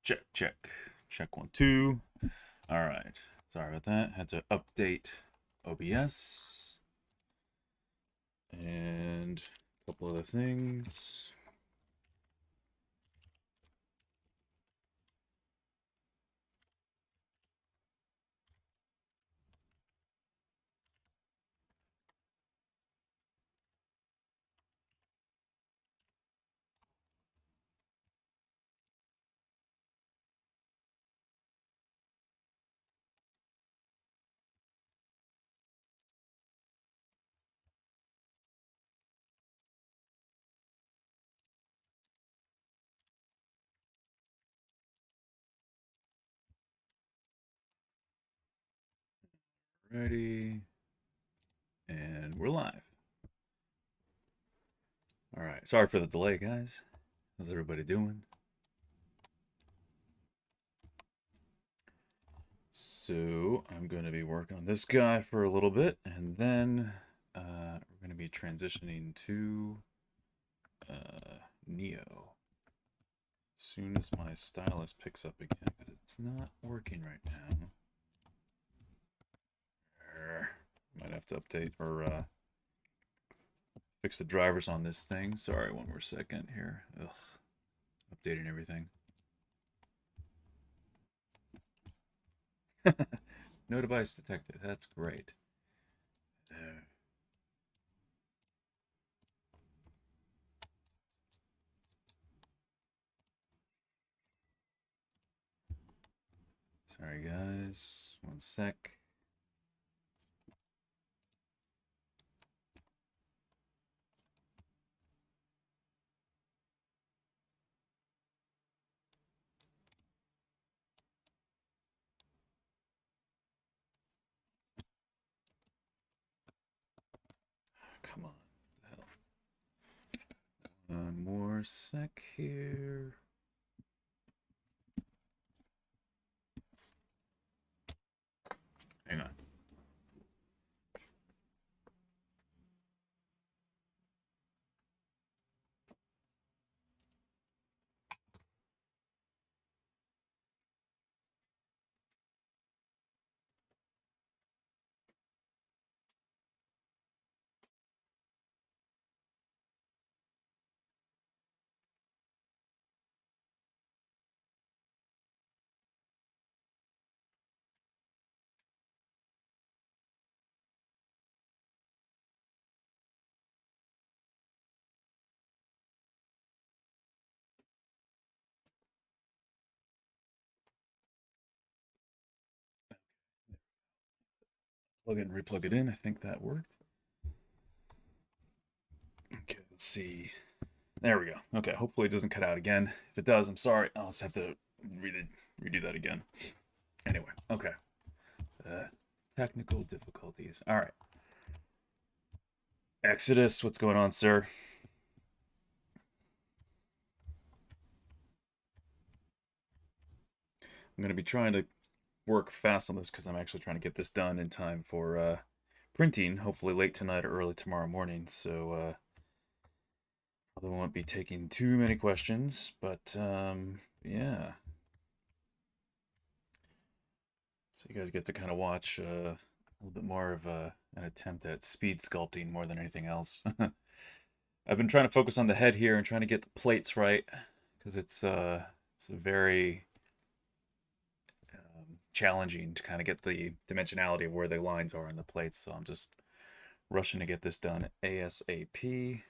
Check, check. Check 1, 2. All right. Sorry about that. Had to update OBS. And a couple other things. Ready. And we're live. All right. Sorry for the delay, guys. How's everybody doing? So I'm going to be working on this guy for a little bit, and then we're going to be transitioning to Neo as soon as my stylus picks up again, because it's not working right now. Might have to update or fix the drivers on this thing. Sorry, one more second here. Ugh, updating everything. No device detected. That's great. Sorry, guys. One sec. Come on. Hell. One more sec here. Hang on. Plug it and replug it in. I think that worked. Okay, let's see. There we go. Okay, hopefully it doesn't cut out again. If it does, I'm sorry. I'll just have to redo that again. Anyway, okay. Technical difficulties. All right. Exodus, what's going on, sir? I'm going to be trying to work fast on this because I'm actually trying to get this done in time for printing, hopefully late tonight or early tomorrow morning. So probably won't be taking too many questions, but yeah. So you guys get to kind of watch a little bit more of an attempt at speed sculpting more than anything else. I've been trying to focus on the head here and trying to get the plates right because it's a very challenging to kind of get the dimensionality of where the lines are on the plates. So I'm just rushing to get this done ASAP.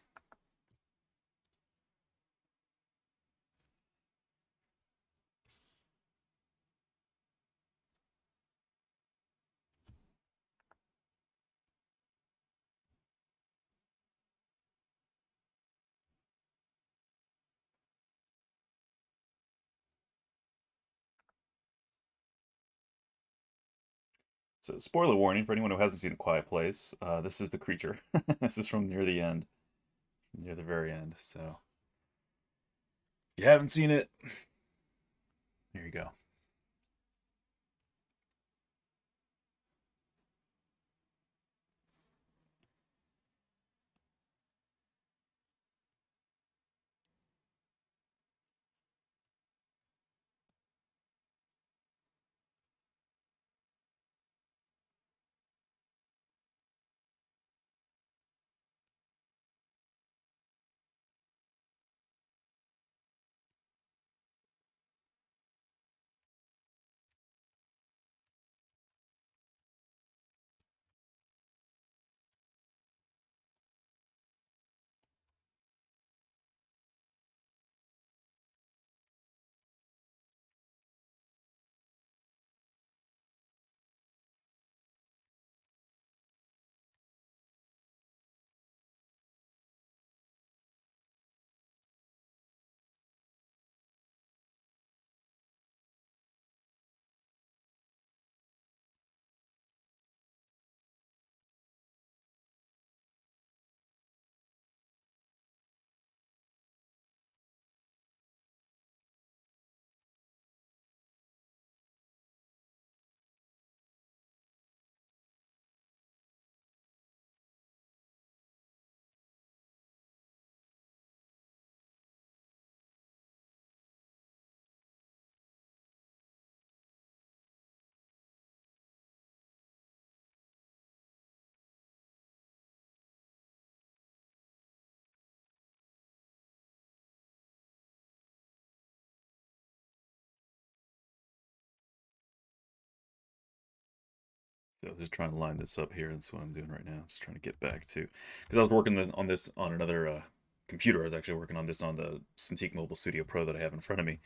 So spoiler warning for anyone who hasn't seen A Quiet Place, this is the creature. This is from near the end, near the very end. So if you haven't seen it, here you go. So just trying to line this up here. That's what I'm doing right now. Just trying to get back to, because I was working on this on another computer. I was actually working on this on the Cintiq Mobile Studio Pro that I have in front of me.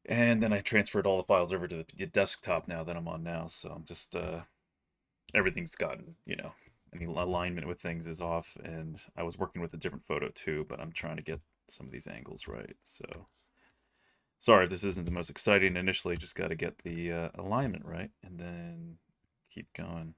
And then I transferred all the files over to the desktop now that I'm on now. So I'm just, everything's gotten, any alignment with things is off. And I was working with a different photo too, but I'm trying to get some of these angles right. So sorry if this isn't the most exciting initially. Just got to get the alignment right and then keep going.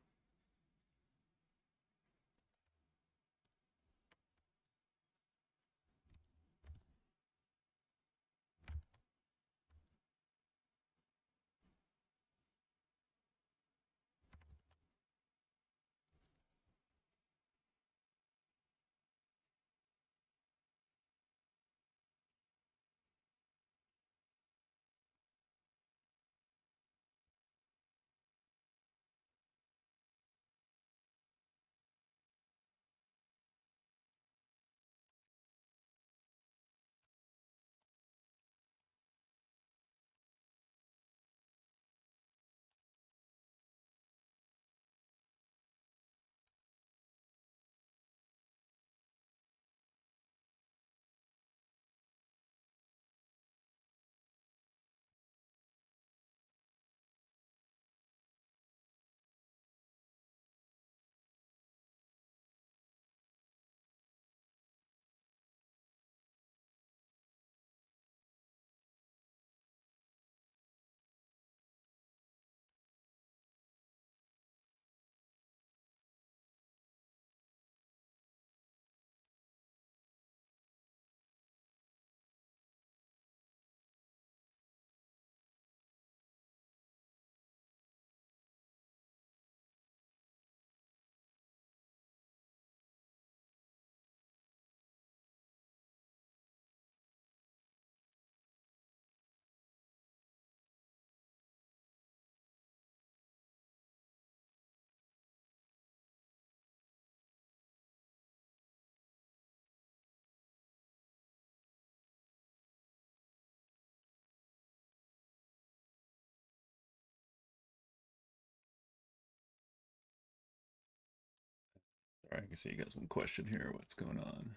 All right, I can see you guys one question here. What's going on?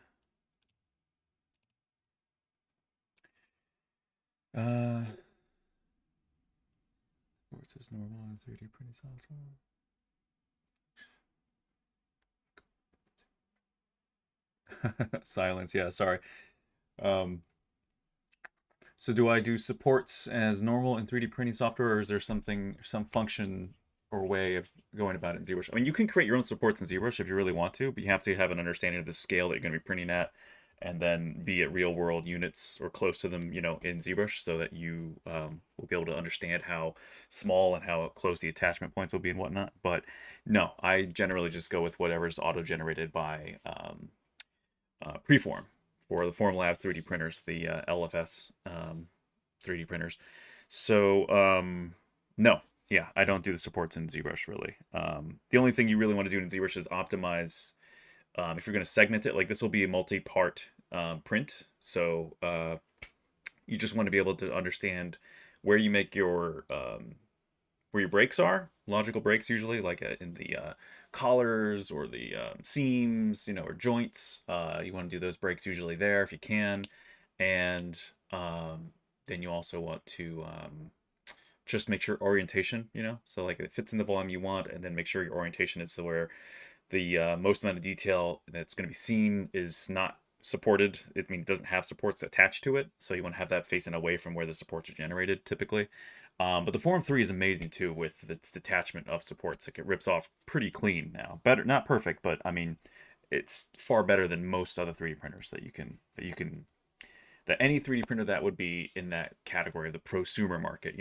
Sports is normal in 3D printing software. Silence. Yeah, sorry. Um, so do I do supports as normal in 3D printing software, or is there some function or way of going about it in ZBrush? I mean, you can create your own supports in ZBrush if you really want to, but you have to have an understanding of the scale that you're going to be printing at, and then be at real world units or close to them, in ZBrush, so that you will be able to understand how small and how close the attachment points will be and whatnot. But no, I generally just go with whatever's auto-generated by Preform for the Formlabs 3D printers, the LFS 3D printers. So no, yeah, I don't do the supports in ZBrush really. The only thing you really want to do in ZBrush is optimize. If you're going to segment it, like this will be a multi-part print, so you just want to be able to understand where you make where your breaks are, logical breaks usually, like in the collars or the seams, or joints. You want to do those breaks usually there if you can, and then you also want to just make sure orientation, so like it fits in the volume you want, and then make sure your orientation is to where the most amount of detail that's going to be seen is not supported. It doesn't have supports attached to it, so you want to have that facing away from where the supports are generated typically. But the Form 3 is amazing too with its detachment of supports. Like it rips off pretty clean now. Better, not perfect, but I mean, it's far better than most other 3D printers that any 3D printer that would be in that category of the prosumer market.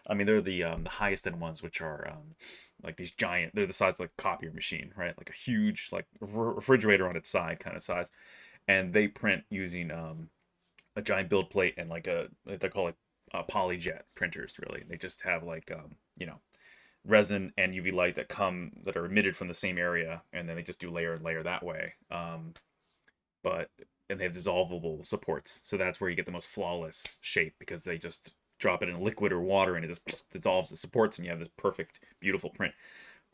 I mean, they're the highest end ones, which are like these giant. They're the size of like a copier machine, right? Like a huge like refrigerator on its side kind of size, and they print using a giant build plate and like they call it polyjet printers. Really, they just have like resin and UV light that are emitted from the same area, and then they just do layer and layer that way. But and they have dissolvable supports, so that's where you get the most flawless shape, because they just drop it in liquid or water and it just dissolves the supports, and you have this perfect, beautiful print.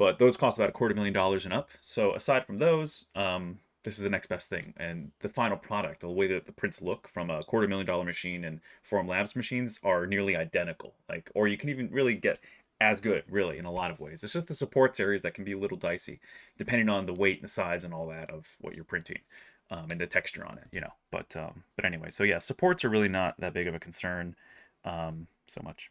but those cost about $250,000 and up. So aside from those, this is the next best thing. And the final product, the way that the prints look from a $250,000 machine and Forum Labs machines are nearly identical. Like, or you can even really get as good, really, in a lot of ways. It's just the supports areas that can be a little dicey, depending on the weight and the size and all that of what you're printing, and the texture on it, you know. But anyway, so yeah, supports are really not that big of a concern, so much.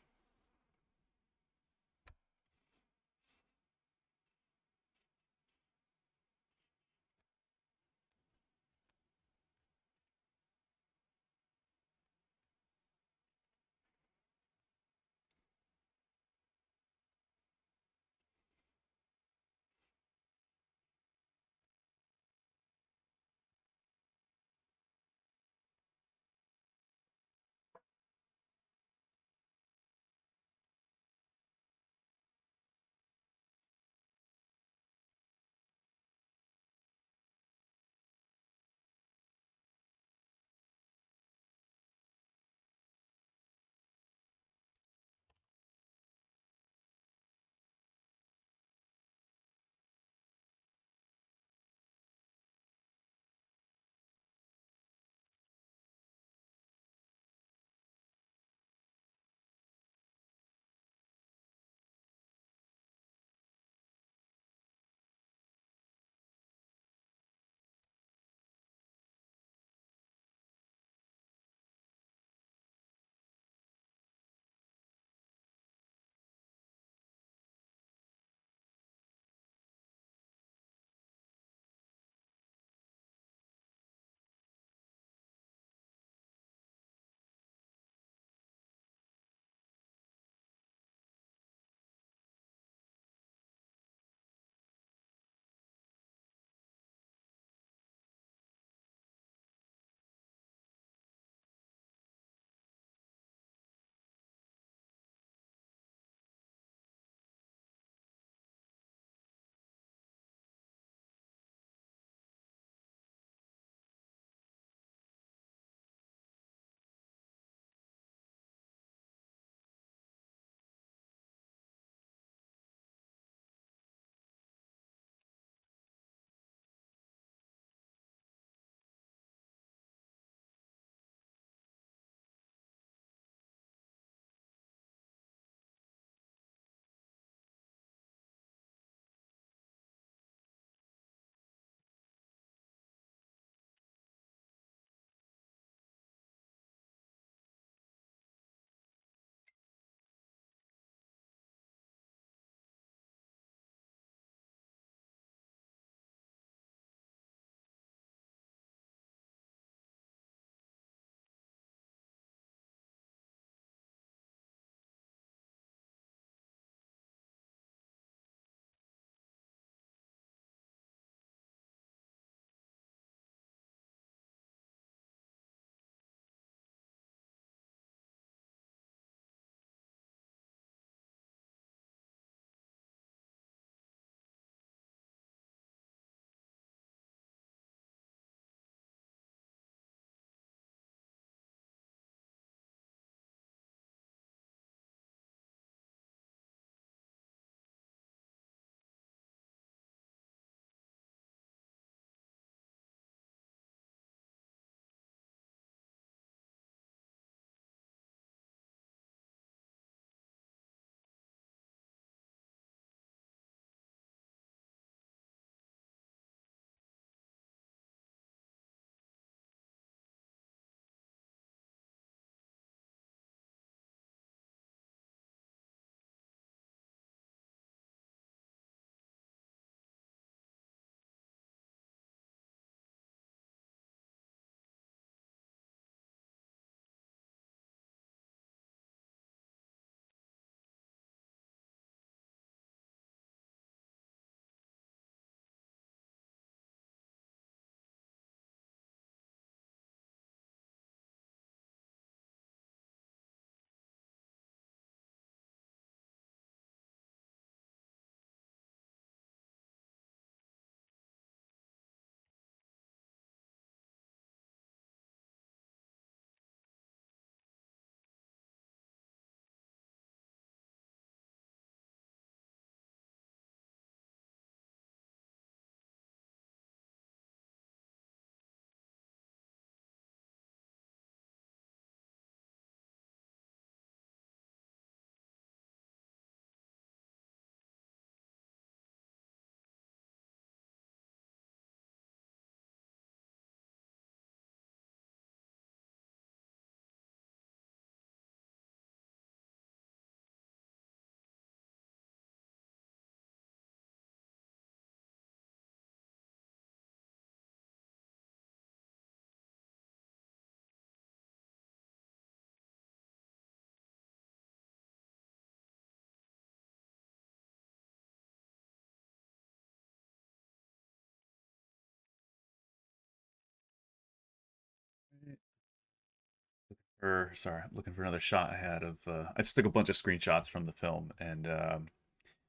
or sorry, I'm looking for another shot I had of. I just took a bunch of screenshots from the film and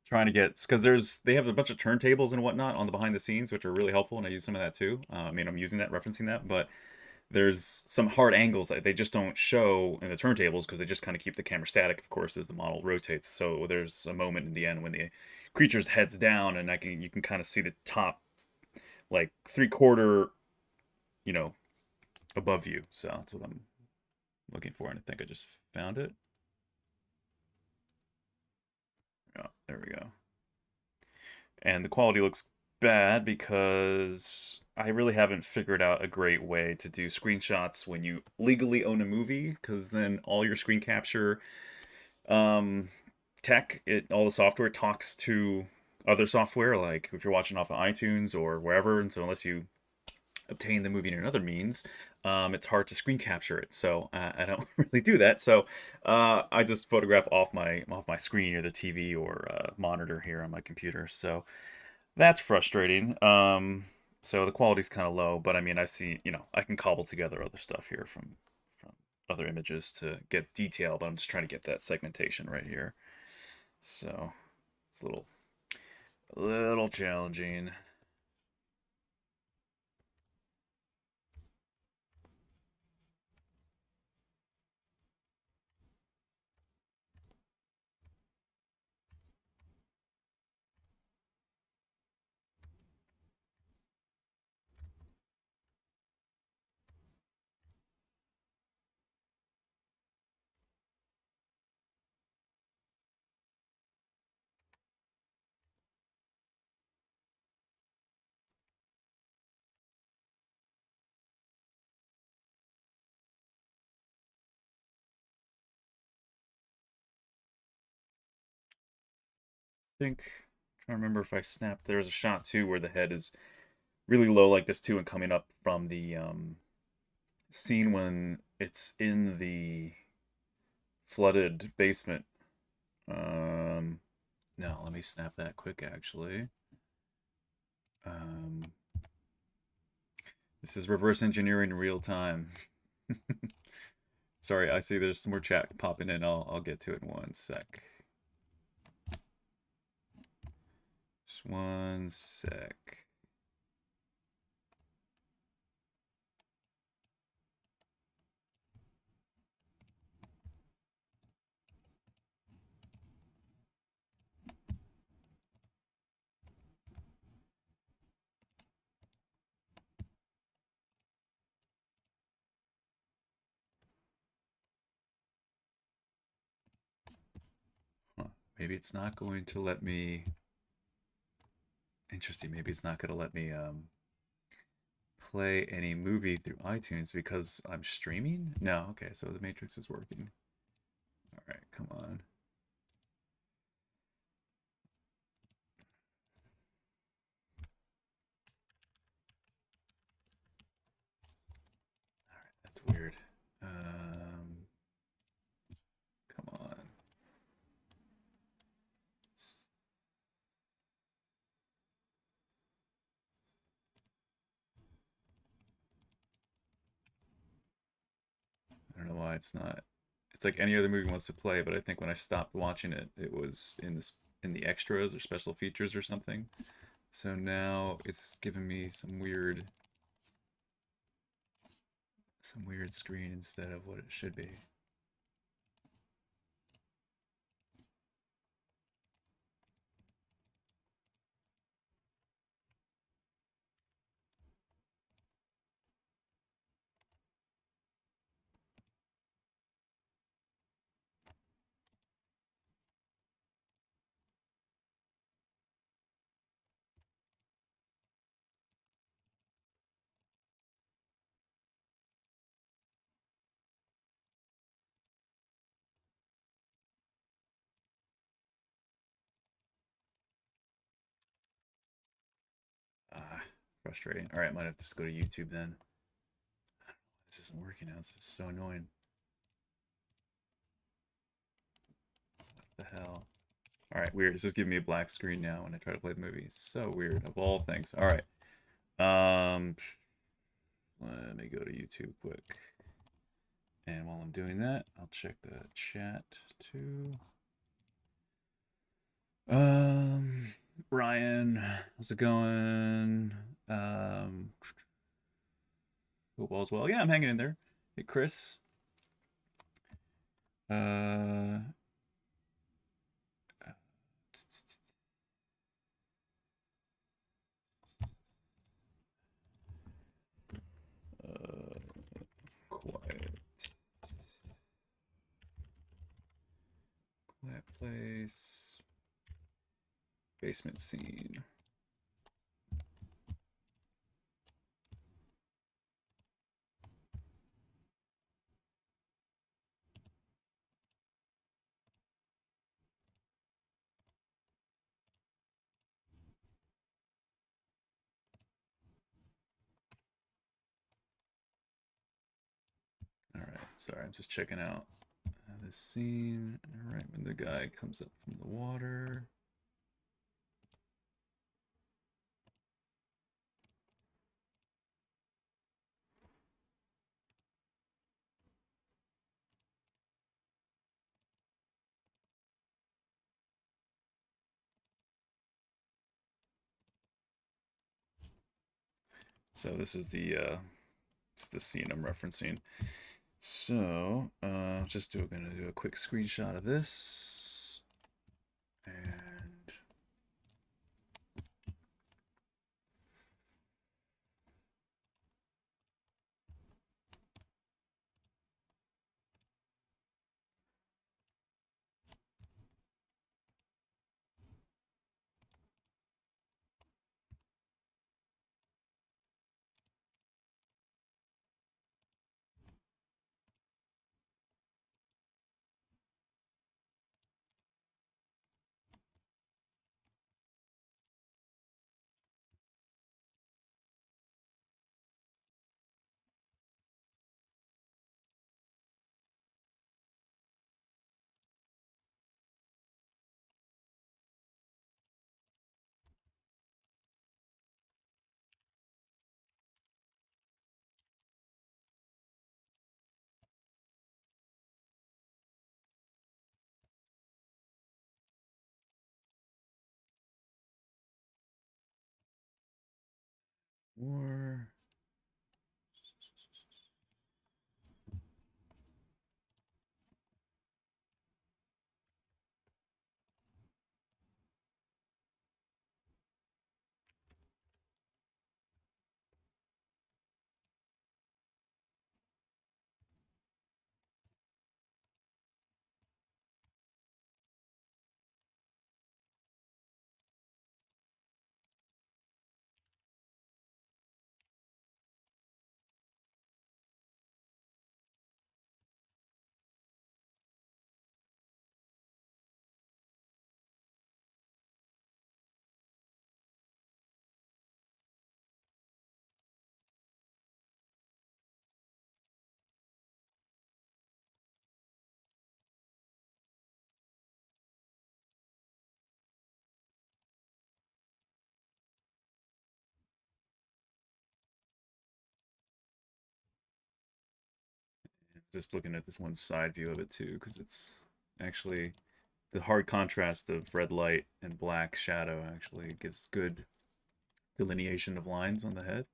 trying to get, because they have a bunch of turntables and whatnot on the behind the scenes, which are really helpful, and I use some of that too. I mean, I'm using that, referencing that, but there's some hard angles that they just don't show in the turntables because they just kind of keep the camera static, of course, as the model rotates. So there's a moment in the end when the creature's head's down, and you can kind of see the top, like 3/4, you know, above you. So that's what I'm looking for, and I think I just found it. Yeah, there we go. And the quality looks bad because I really haven't figured out a great way to do screenshots when you legally own a movie, because then all your screen capture um, all the software talks to other software, like if you're watching off of iTunes or wherever, and so unless you obtain the movie in another means, it's hard to screen capture it. So I don't really do that. So I just photograph off my screen or the TV or monitor here on my computer. So that's frustrating. So the quality's kind of low, but I mean, I've seen, I can cobble together other stuff here from other images to get detail, but I'm just trying to get that segmentation right here. So it's a little challenging. I think, trying to remember if I snapped. There's a shot too where the head is really low like this too, and coming up from the scene when it's in the flooded basement. Um, no, let me snap that quick actually. Um, this is reverse engineering in real time. Sorry, I see there's some more chat popping in. I'll get to it in one sec. Just one sec. Huh. Maybe it's not going to let me. Interesting. Maybe it's not going to let me play any movie through iTunes because I'm streaming? No, okay, so the Matrix is working. All right, come on. All right, that's weird. Come on. I don't know why it's not. It's like any other movie wants to play, but I think when I stopped watching it, it was in the extras or special features or something. So now it's giving me some weird screen instead of what it should be. Ah, frustrating. All right, I might have to just go to YouTube then. This isn't working out. This is so annoying. What the hell? All right, weird. It's just giving me a black screen now when I try to play the movie. It's so weird. Of all things. All right. Let me go to YouTube quick. And while I'm doing that, I'll check the chat too. Ryan, how's it going? Hope all's well. Yeah, I'm hanging in there. Hey, Chris. Uh, quiet. Quiet place. Basement scene. All right, sorry, I'm just checking out this scene right when the guy comes up from the water. So this is the scene I'm referencing. So gonna do a quick screenshot of this, and more. Just looking at this one side view of it too, because it's actually the hard contrast of red light and black shadow actually gives good delineation of lines on the head.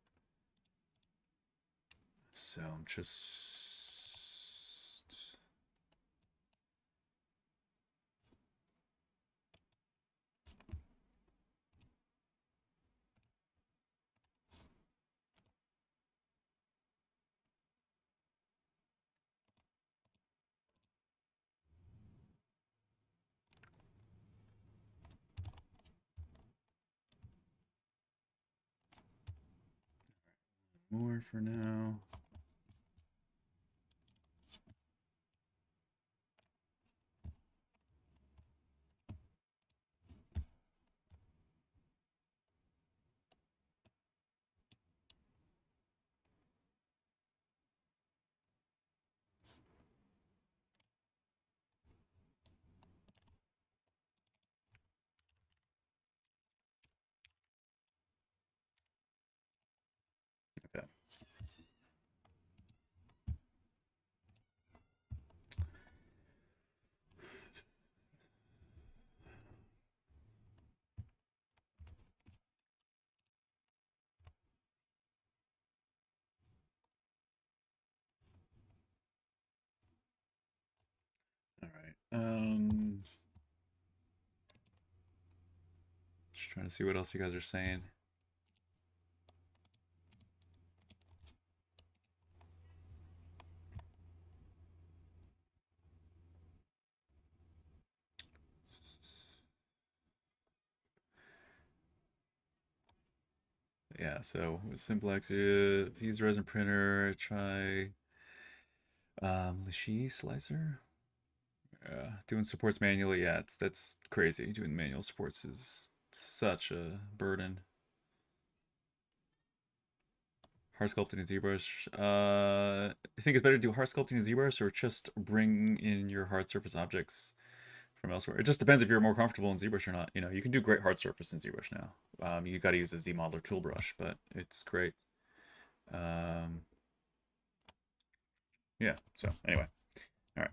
So I'm just more for now. Okay. Just trying to see what else you guys are saying. Yeah, so with Simplex, use resin printer, try Lishi slicer. Doing supports manually, yeah, that's crazy. Doing manual supports is such a burden. Hard sculpting in ZBrush. I think it's better to do hard sculpting in ZBrush or just bring in your hard surface objects from elsewhere. It just depends if you're more comfortable in ZBrush or not. You know, you can do great hard surface in ZBrush now. You got to use a ZModeler tool brush, but it's great. Um, yeah. So anyway, all right.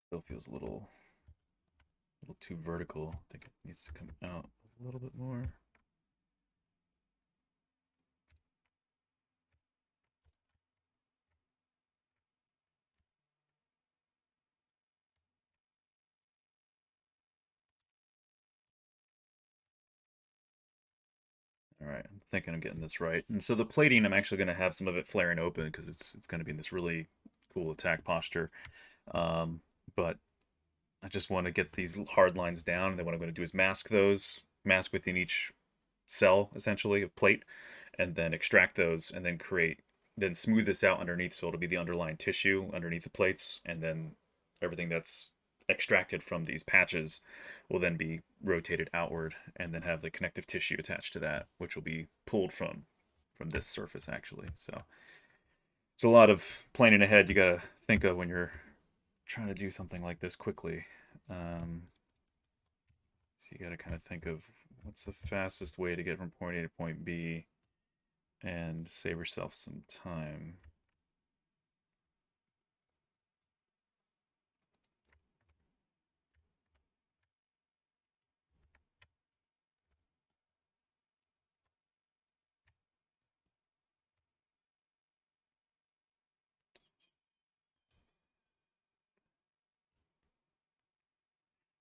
Still feels a little too vertical. I think it needs to come out a little bit more. All right, I'm thinking I'm getting this right. And so the plating, I'm actually going to have some of it flaring open because it's going to be in this really cool attack posture. Um, but I just want to get these hard lines down, and then what I'm going to do is mask within each cell essentially of plate, and then extract those, and then smooth this out underneath, so it'll be the underlying tissue underneath the plates, and then everything that's extracted from these patches will then be rotated outward, and then have the connective tissue attached to that, which will be pulled from this surface actually. So there's a lot of planning ahead you got to think of when you're trying to do something like this quickly. Um, so you got to kind of think of what's the fastest way to get from point A to point B and save yourself some time.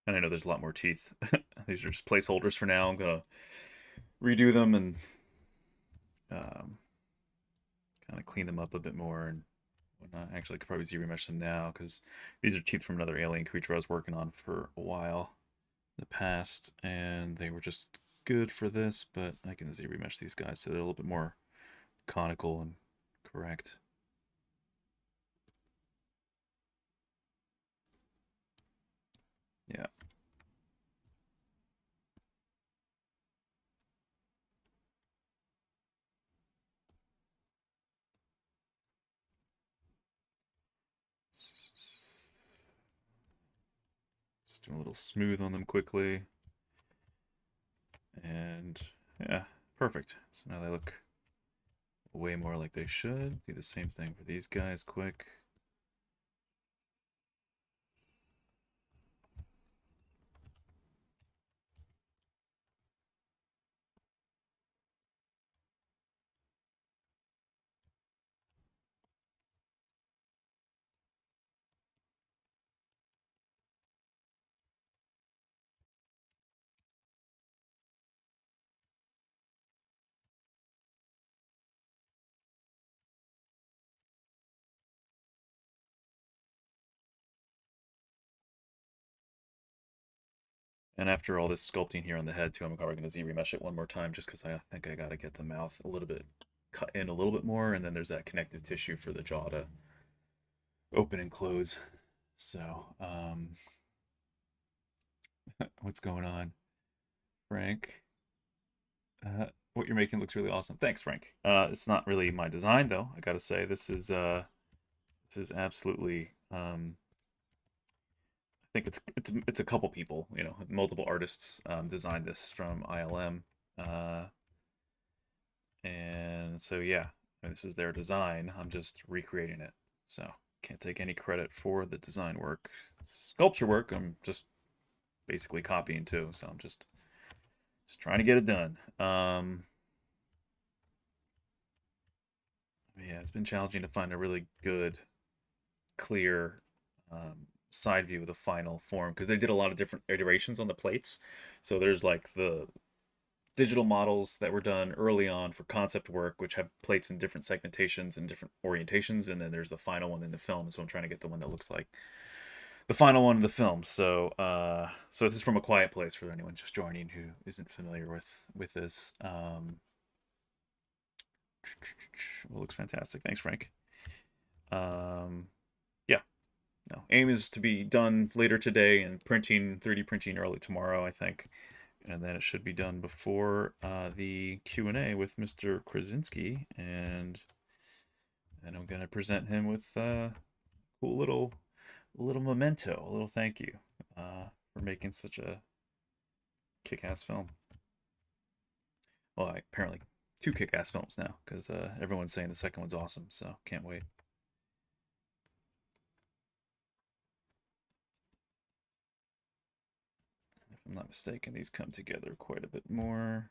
And I know there's a lot more teeth. These are just placeholders for now. I'm gonna redo them and um, kind of clean them up a bit more and whatnot. Actually, I could probably Z-remesh them now because these are teeth from another alien creature I was working on for a while in the past, and they were just good for this. But I can Z-remesh these guys so they're a little bit more conical and correct. Yeah. Just do a little smooth on them quickly. And yeah, perfect. So now they look way more like they should. Do the same thing for these guys quick. And after all this sculpting here on the head too, I'm probably going to Z-remesh it one more time just because I think I got to get the mouth a little bit cut in a little bit more, and then there's that connective tissue for the jaw to open and close. So, what's going on, Frank? What you're making looks really awesome. Thanks, Frank. It's not really my design though. I gotta say this is absolutely I think it's a couple people, you know, multiple artists designed this from ILM, and so yeah, this is their design. I'm just recreating it, so can't take any credit for the design work. Sculpture work, I'm just basically copying too, so I'm just trying to get it done. Yeah, it's been challenging to find a really good, clear side view of the final form because they did a lot of different iterations on the plates. So there's like the digital models that were done early on for concept work, which have plates in different segmentations and different orientations, and then there's the final one in the film. So I'm trying to get the one that looks like the final one in the film. So so this is from A Quiet Place for anyone just joining who isn't familiar with this. It looks fantastic. Thanks, Frank. Yeah, no, aim is to be done later today and printing 3D printing early tomorrow, I think, and then it should be done before the Q&A with Mr. Krasinski, and then I'm gonna present him with a cool little memento, a little thank you for making such a kick-ass film. Well, apparently two kick-ass films now because everyone's saying the second one's awesome, so can't wait. If I'm not mistaken, these come together quite a bit more.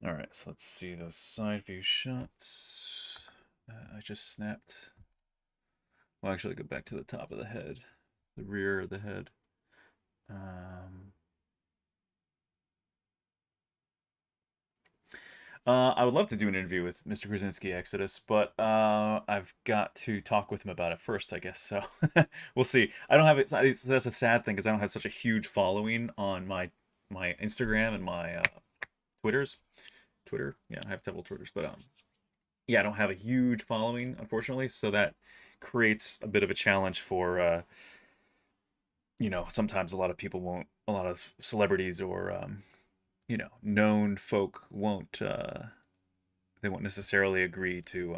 All right, so let's see those side view shots. I just snapped. Well, actually, go back to the top of the head, the rear of the head. I would love to do an interview with Mr. Krasinski Exodus, but I've got to talk with him about it first, I guess. So we'll see. I don't have it. That's a sad thing because I don't have such a huge following on my Instagram and my Twitters. Twitter, yeah, I have several Twitters, but yeah, I don't have a huge following, unfortunately, so that creates a bit of a challenge for you know, sometimes a lot of people won't, a lot of celebrities or you know, known folk won't they won't necessarily agree to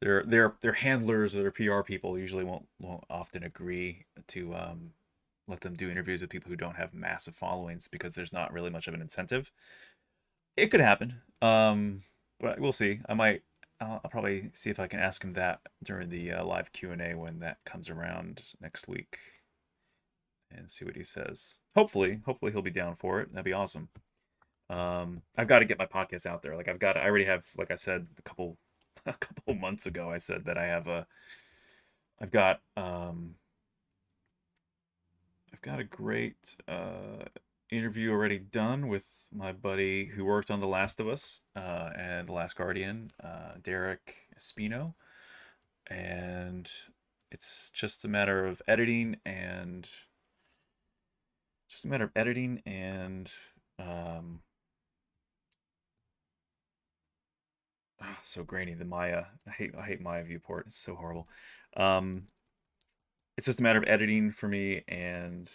their handlers or their PR people usually won't often agree to let them do interviews with people who don't have massive followings because there's not really much of an incentive. It could happen. But we'll see. I'll probably see if I can ask him that during the live Q&A when that comes around next week and see what he says. Hopefully he'll be down for it. That'd be awesome. I've got to get my podcast out there. Like I already have, like I said, a couple months ago, I said that I've got, I've got a great interview already done with my buddy who worked on The Last of Us and The Last Guardian, Derek Espino, and it's just a matter of editing and um, So grainy. The Maya. I hate Maya viewport. It's so horrible. Um, it's just a matter of editing for me and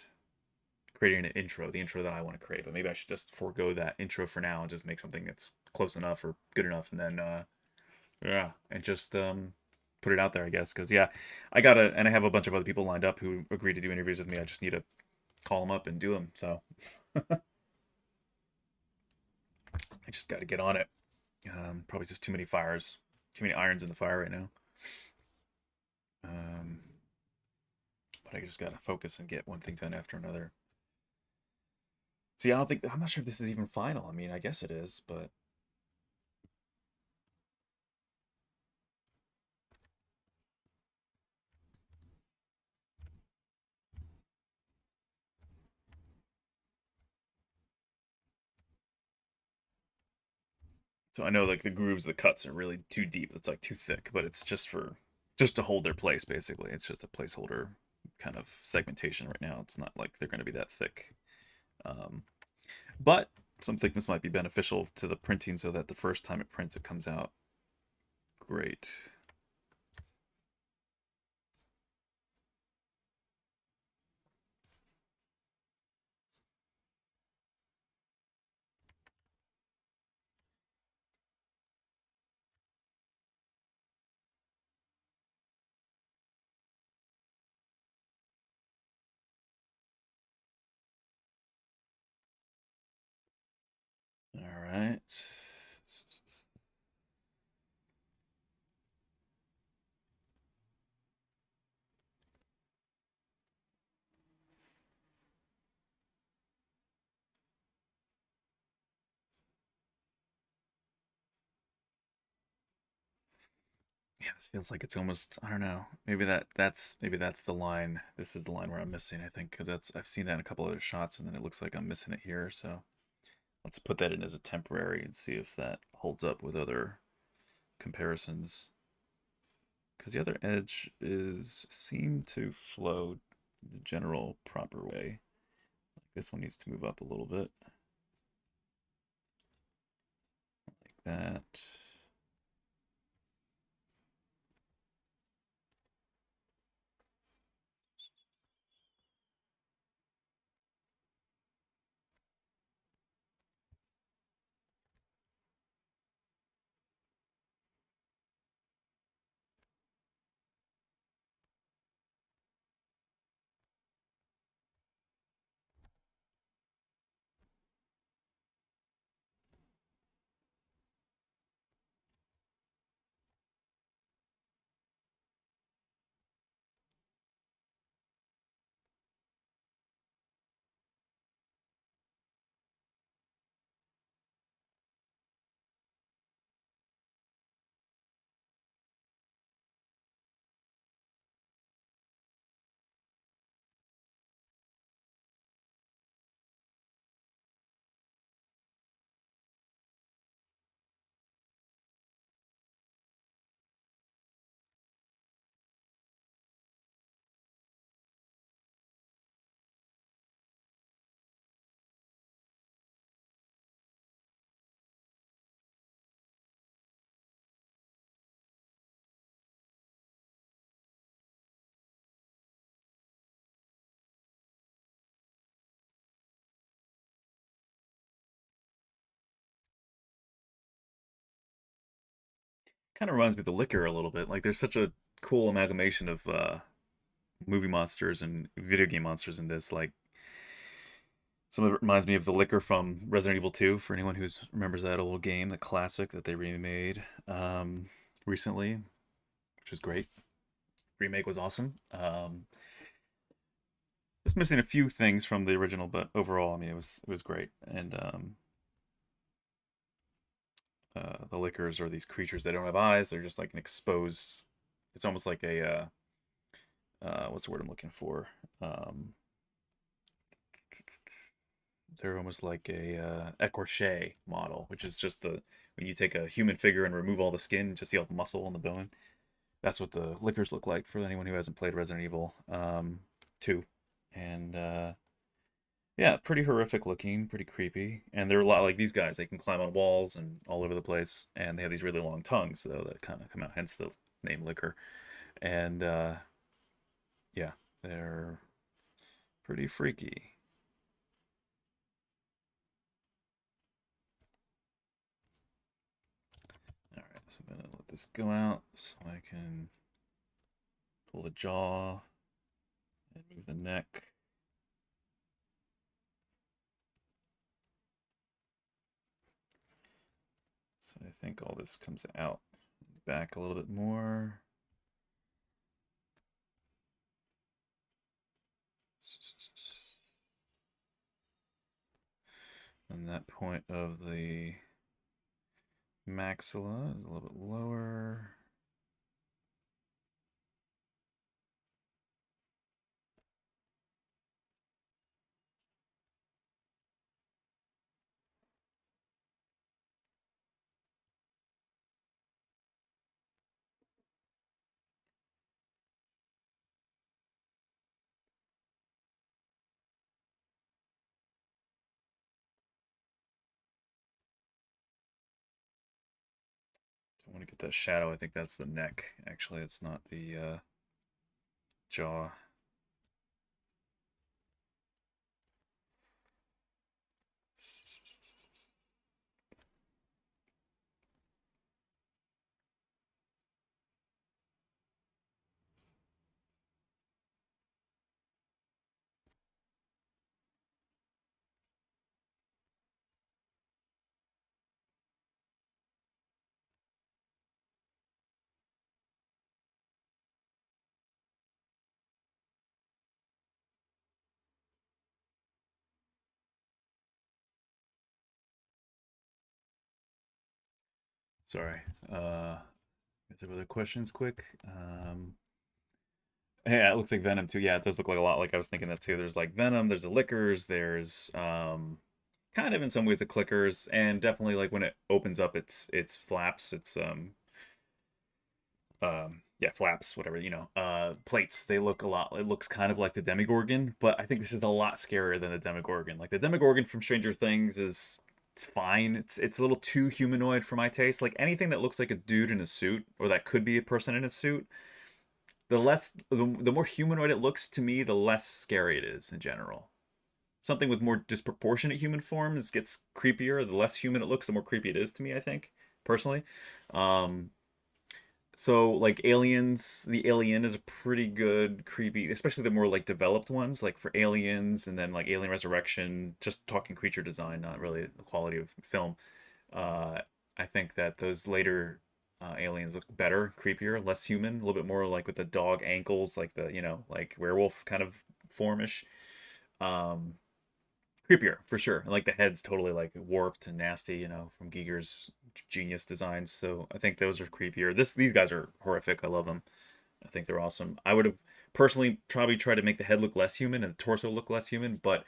creating an intro, the intro that I want to create. But maybe I should just forego that intro for now and just make something that's close enough or good enough, and then yeah, and just put it out there, I guess. Because yeah, and I have a bunch of other people lined up who agreed to do interviews with me. I just need to call them up and do them. So I just got to get on it. Probably just too many fires, too many irons in the fire right now. Um, but I just got to focus and get one thing done after another. See, I'm not sure if this is even final. I mean, I guess it is, but so I know like the grooves, the cuts are really too deep. It's like too thick, but it's just to hold their place basically. It's just a placeholder kind of segmentation right now. It's not like they're going to be that thick. Um, but some thickness might be beneficial to the printing so that the first time it prints, it comes out great. All right. Yeah, this feels like it's almost, I don't know. Maybe that's the line. This is the line where I'm missing, I think, because that's I've seen that in a couple other shots and then it looks like I'm missing it here, so let's put that in as a temporary and see if that holds up with other comparisons. Because the other edge is seem to flow the general proper way. This one needs to move up a little bit. Like that. Kind of reminds me of the liquor a little bit. Like there's such a cool amalgamation of movie monsters and video game monsters in this. Like some of it reminds me of the liquor from Resident Evil 2, for anyone who remembers that old game, the classic that they remade recently, which is great. Remake was awesome. Just missing a few things from the original, but overall, I mean, it was great. And the liquors are these creatures that don't have eyes. They're just like an exposed. It's almost like a what's the word I'm looking for? Um, they're almost like a écorché model, which is just the when you take a human figure and remove all the skin and just see all the muscle and the bone. That's what the liquors look like for anyone who hasn't played Resident Evil 2. And Yeah, pretty horrific looking, pretty creepy. And they're a lot like these guys. They can climb on walls and all over the place. And they have these really long tongues, though, that kind of come out, hence the name Licker. And yeah, they're pretty freaky. All right, so I'm gonna let this go out so I can pull the jaw and move the neck. So I think all this comes out back a little bit more. And that point of the maxilla is a little bit lower. I want to get that shadow. I think that's the neck. Actually, it's not the jaw. Sorry. Get some other questions quick. Yeah, it looks like Venom too. Yeah, it does look like a lot like I was thinking that too. There's like Venom, there's the Lickers, there's kind of in some ways the Clickers, and definitely like when it opens up its flaps, yeah, flaps, whatever, plates. They look a lot, it looks kind of like the Demogorgon, but I think this is a lot scarier than the Demogorgon. Like the Demogorgon from Stranger Things is it's fine. It's a little too humanoid for my taste. Like anything that looks like a dude in a suit or that could be a person in a suit, the more humanoid it looks to me, the less scary it is in general. Something with more disproportionate human forms gets creepier. The less human it looks, the more creepy it is to me, I think, personally. Um, so like aliens, the alien is a pretty good creepy, especially the more like developed ones, like for aliens and then like Alien Resurrection, just talking creature design, not really the quality of film. Uh, I think that those later aliens look better, creepier, less human, a little bit more like with the dog ankles, like the, like werewolf kind of formish. Um, Creepier for sure. Like the head's totally like warped and nasty, from Giger's genius designs. So I think those are creepier. These guys are horrific. I love them. I think they're awesome. I would have personally probably tried to make the head look less human and the torso look less human, but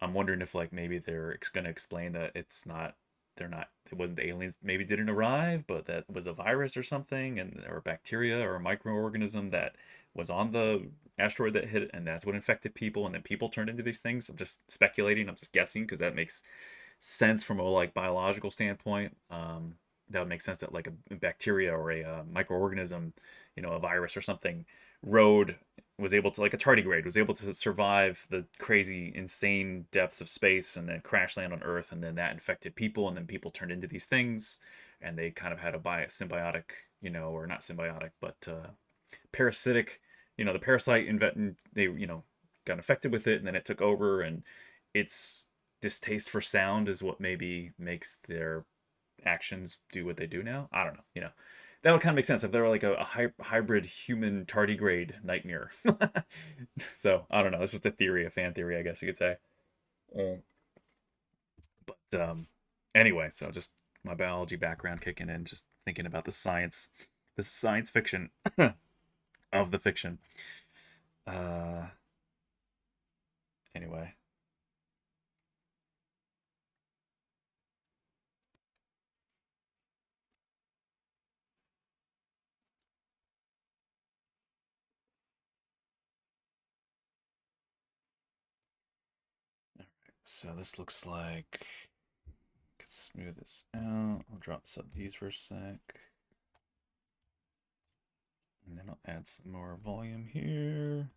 I'm wondering if like maybe they're gonna explain that they're not it wasn't the aliens maybe didn't arrive, but that was a virus or something, and or a bacteria or a microorganism that was on the asteroid that hit it, and that's what infected people, and then people turned into these things. I'm just speculating. I'm just guessing because that makes sense from a like biological standpoint. That would make sense that like a bacteria or a microorganism, a virus or something, rode was able to like a tardigrade was able to survive the crazy insane depths of space and then crash land on Earth, and then that infected people, and then people turned into these things, and they kind of had a symbiotic, or not symbiotic, but parasitic, the parasite they got infected with it, and then it took over, and its distaste for sound is what maybe makes their actions do what they do now. I don't know, that would kind of make sense if they were like a hybrid human tardigrade nightmare. So I don't know. It's just a theory, a fan theory, I guess you could say. Uh, but anyway, so just my biology background kicking in, just thinking about the science fiction of the fiction. Uh, anyway, So this looks like, smooth this out. I'll drop sub these for a sec. And then I'll add some more volume here.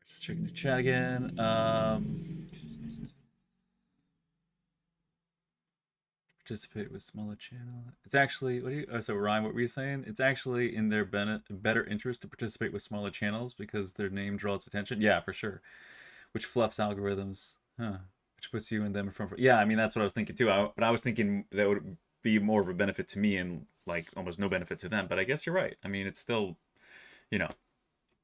Just checking the chat again. Participate with smaller channel. It's actually, what do you, oh, so Ryan, what were you saying? It's actually in their better interest to participate with smaller channels because their name draws attention. Yeah, for sure. Which fluffs algorithms, huh? Which puts you and them in front. Yeah, I mean that's what I was thinking too. But I was thinking that would be more of a benefit to me and like almost no benefit to them. But I guess you're right. I mean, it's still, you know,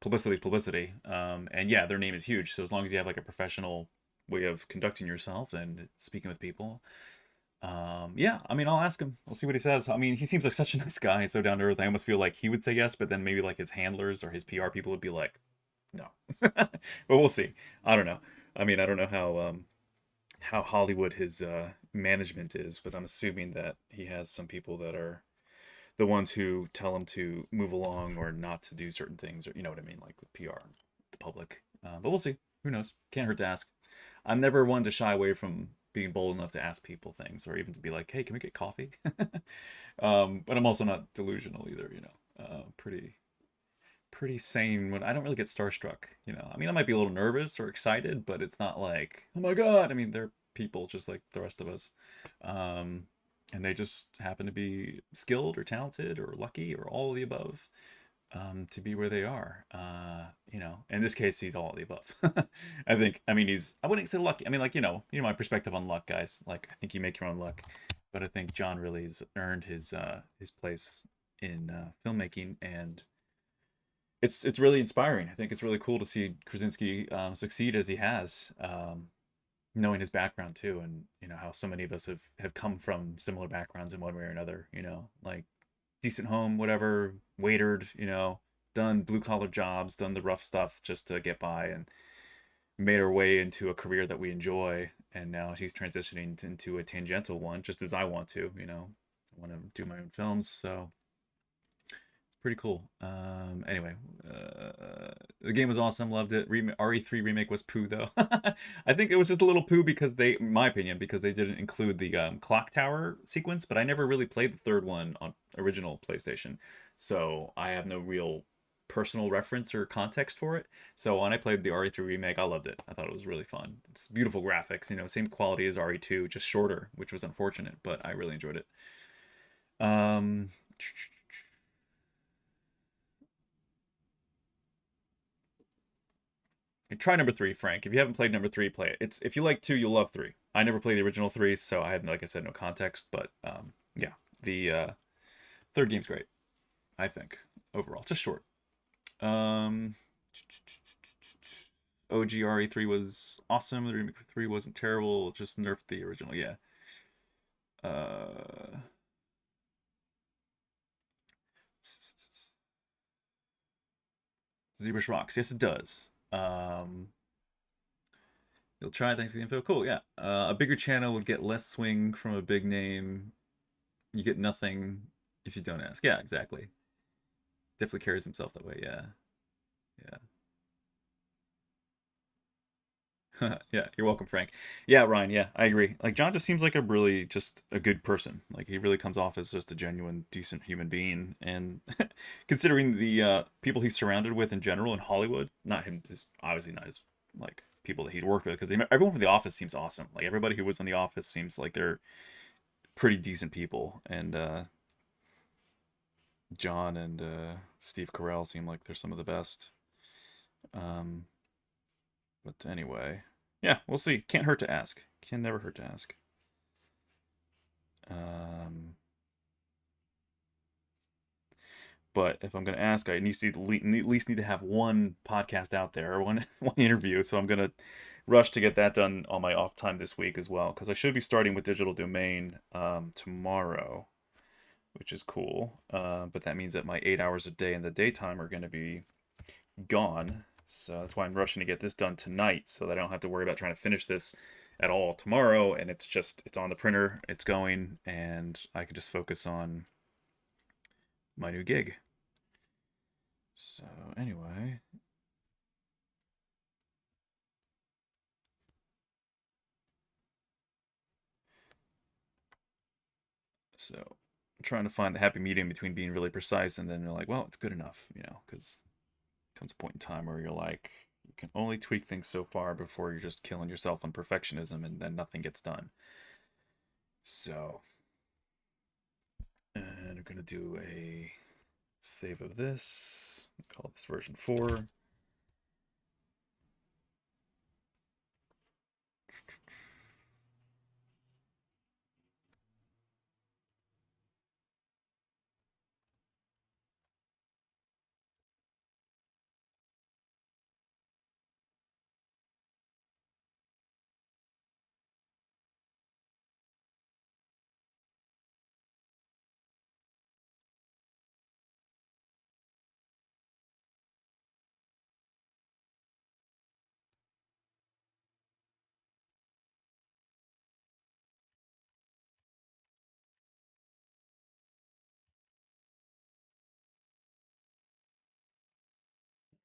publicity is publicity. And yeah, their name is huge. So as long as you have like a professional way of conducting yourself and speaking with people, yeah, I mean, I'll ask him. I'll see what he says. I mean, he seems like such a nice guy, so down to earth. I almost feel like he would say yes, but then maybe like his handlers or his PR people would be like, no. But we'll see. I don't know. I mean, I don't know how Hollywood his management is, but I'm assuming that he has some people that are the ones who tell him to move along or not to do certain things, or you know what I mean, like with PR, the public. But we'll see. Who knows? Can't hurt to ask. I'm never one to shy away from being bold enough to ask people things, or even to be like, "Hey, can we get coffee?" But I'm also not delusional either. You know, pretty sane when I don't really get starstruck. You know, I mean, I might be a little nervous or excited, but it's not like, "Oh my god!" I mean, they're people just like the rest of us. Um, and they just happen to be skilled or talented or lucky or all of the above, to be where they are. You know, in this case, he's all of the above. I think. I mean, I wouldn't say lucky. I mean, like my perspective on luck, guys. Like, I think you make your own luck, but I think John really has earned his place in filmmaking, and it's really inspiring. I think it's really cool to see Krasinski succeed as he has. Knowing his background too, and how so many of us have come from similar backgrounds in one way or another, like decent home, whatever, waitered, done blue collar jobs, done the rough stuff just to get by, and made our way into a career that we enjoy. And now she's transitioning into a tangential one, just as I want to. I want to do my own films, so pretty cool. Anyway, the game was awesome. Loved it. RE3 remake was poo though. I think it was just a little poo because in my opinion, because they didn't include the clock tower sequence. But I never really played the third one on original PlayStation, so I have no real personal reference or context for it. So when I played the RE3 remake, I loved it. I thought it was really fun. It's beautiful graphics. Same quality as RE2, just shorter, which was unfortunate, but I really enjoyed it. Um. Try number three, Frank. If you haven't played number three, play it. If you like two, you'll love three. I never played the original three, so I have, like I said, no context. But yeah, the third game's great. I think overall, just short. Um, OGRE3 was awesome. The remake 3 wasn't terrible. Just nerfed the original. Yeah. Uh, ZBrush rocks. Yes, it does. You'll try. Thanks for the info. Cool. Yeah. A bigger channel would get less swing from a big name. You get nothing if you don't ask. Yeah, exactly. Definitely carries himself that way. Yeah, yeah. Yeah, you're welcome, Frank. Yeah, Ryan. Yeah, I agree. Like John just seems like a really just a good person. Like he really comes off as just a genuine, decent human being. And considering the people he's surrounded with in general in Hollywood, not him, just obviously not his like people that he'd worked with, because everyone from The Office seems awesome. Like everybody who was on The Office seems like they're pretty decent people. And John and Steve Carell seem like they're some of the best. Um, but anyway, yeah, we'll see. Can't hurt to ask. Can never hurt to ask. Um, but if I'm gonna ask, I need to at least need to have one podcast out there or one one interview. So I'm gonna rush to get that done on my off time this week as well, because I should be starting with Digital Domain tomorrow, which is cool. But that means that my 8 hours a day in the daytime are going to be gone. So that's why I'm rushing to get this done tonight, so that I don't have to worry about trying to finish this at all tomorrow. And it's on the printer, it's going, and I can just focus on my new gig. So anyway, so I'm trying to find the happy medium between being really precise and then you're like, well, it's good enough, because comes a point in time where you're like, you can only tweak things so far before you're just killing yourself on perfectionism and then nothing gets done. So, and I'm going to do a save of this, call this version 4.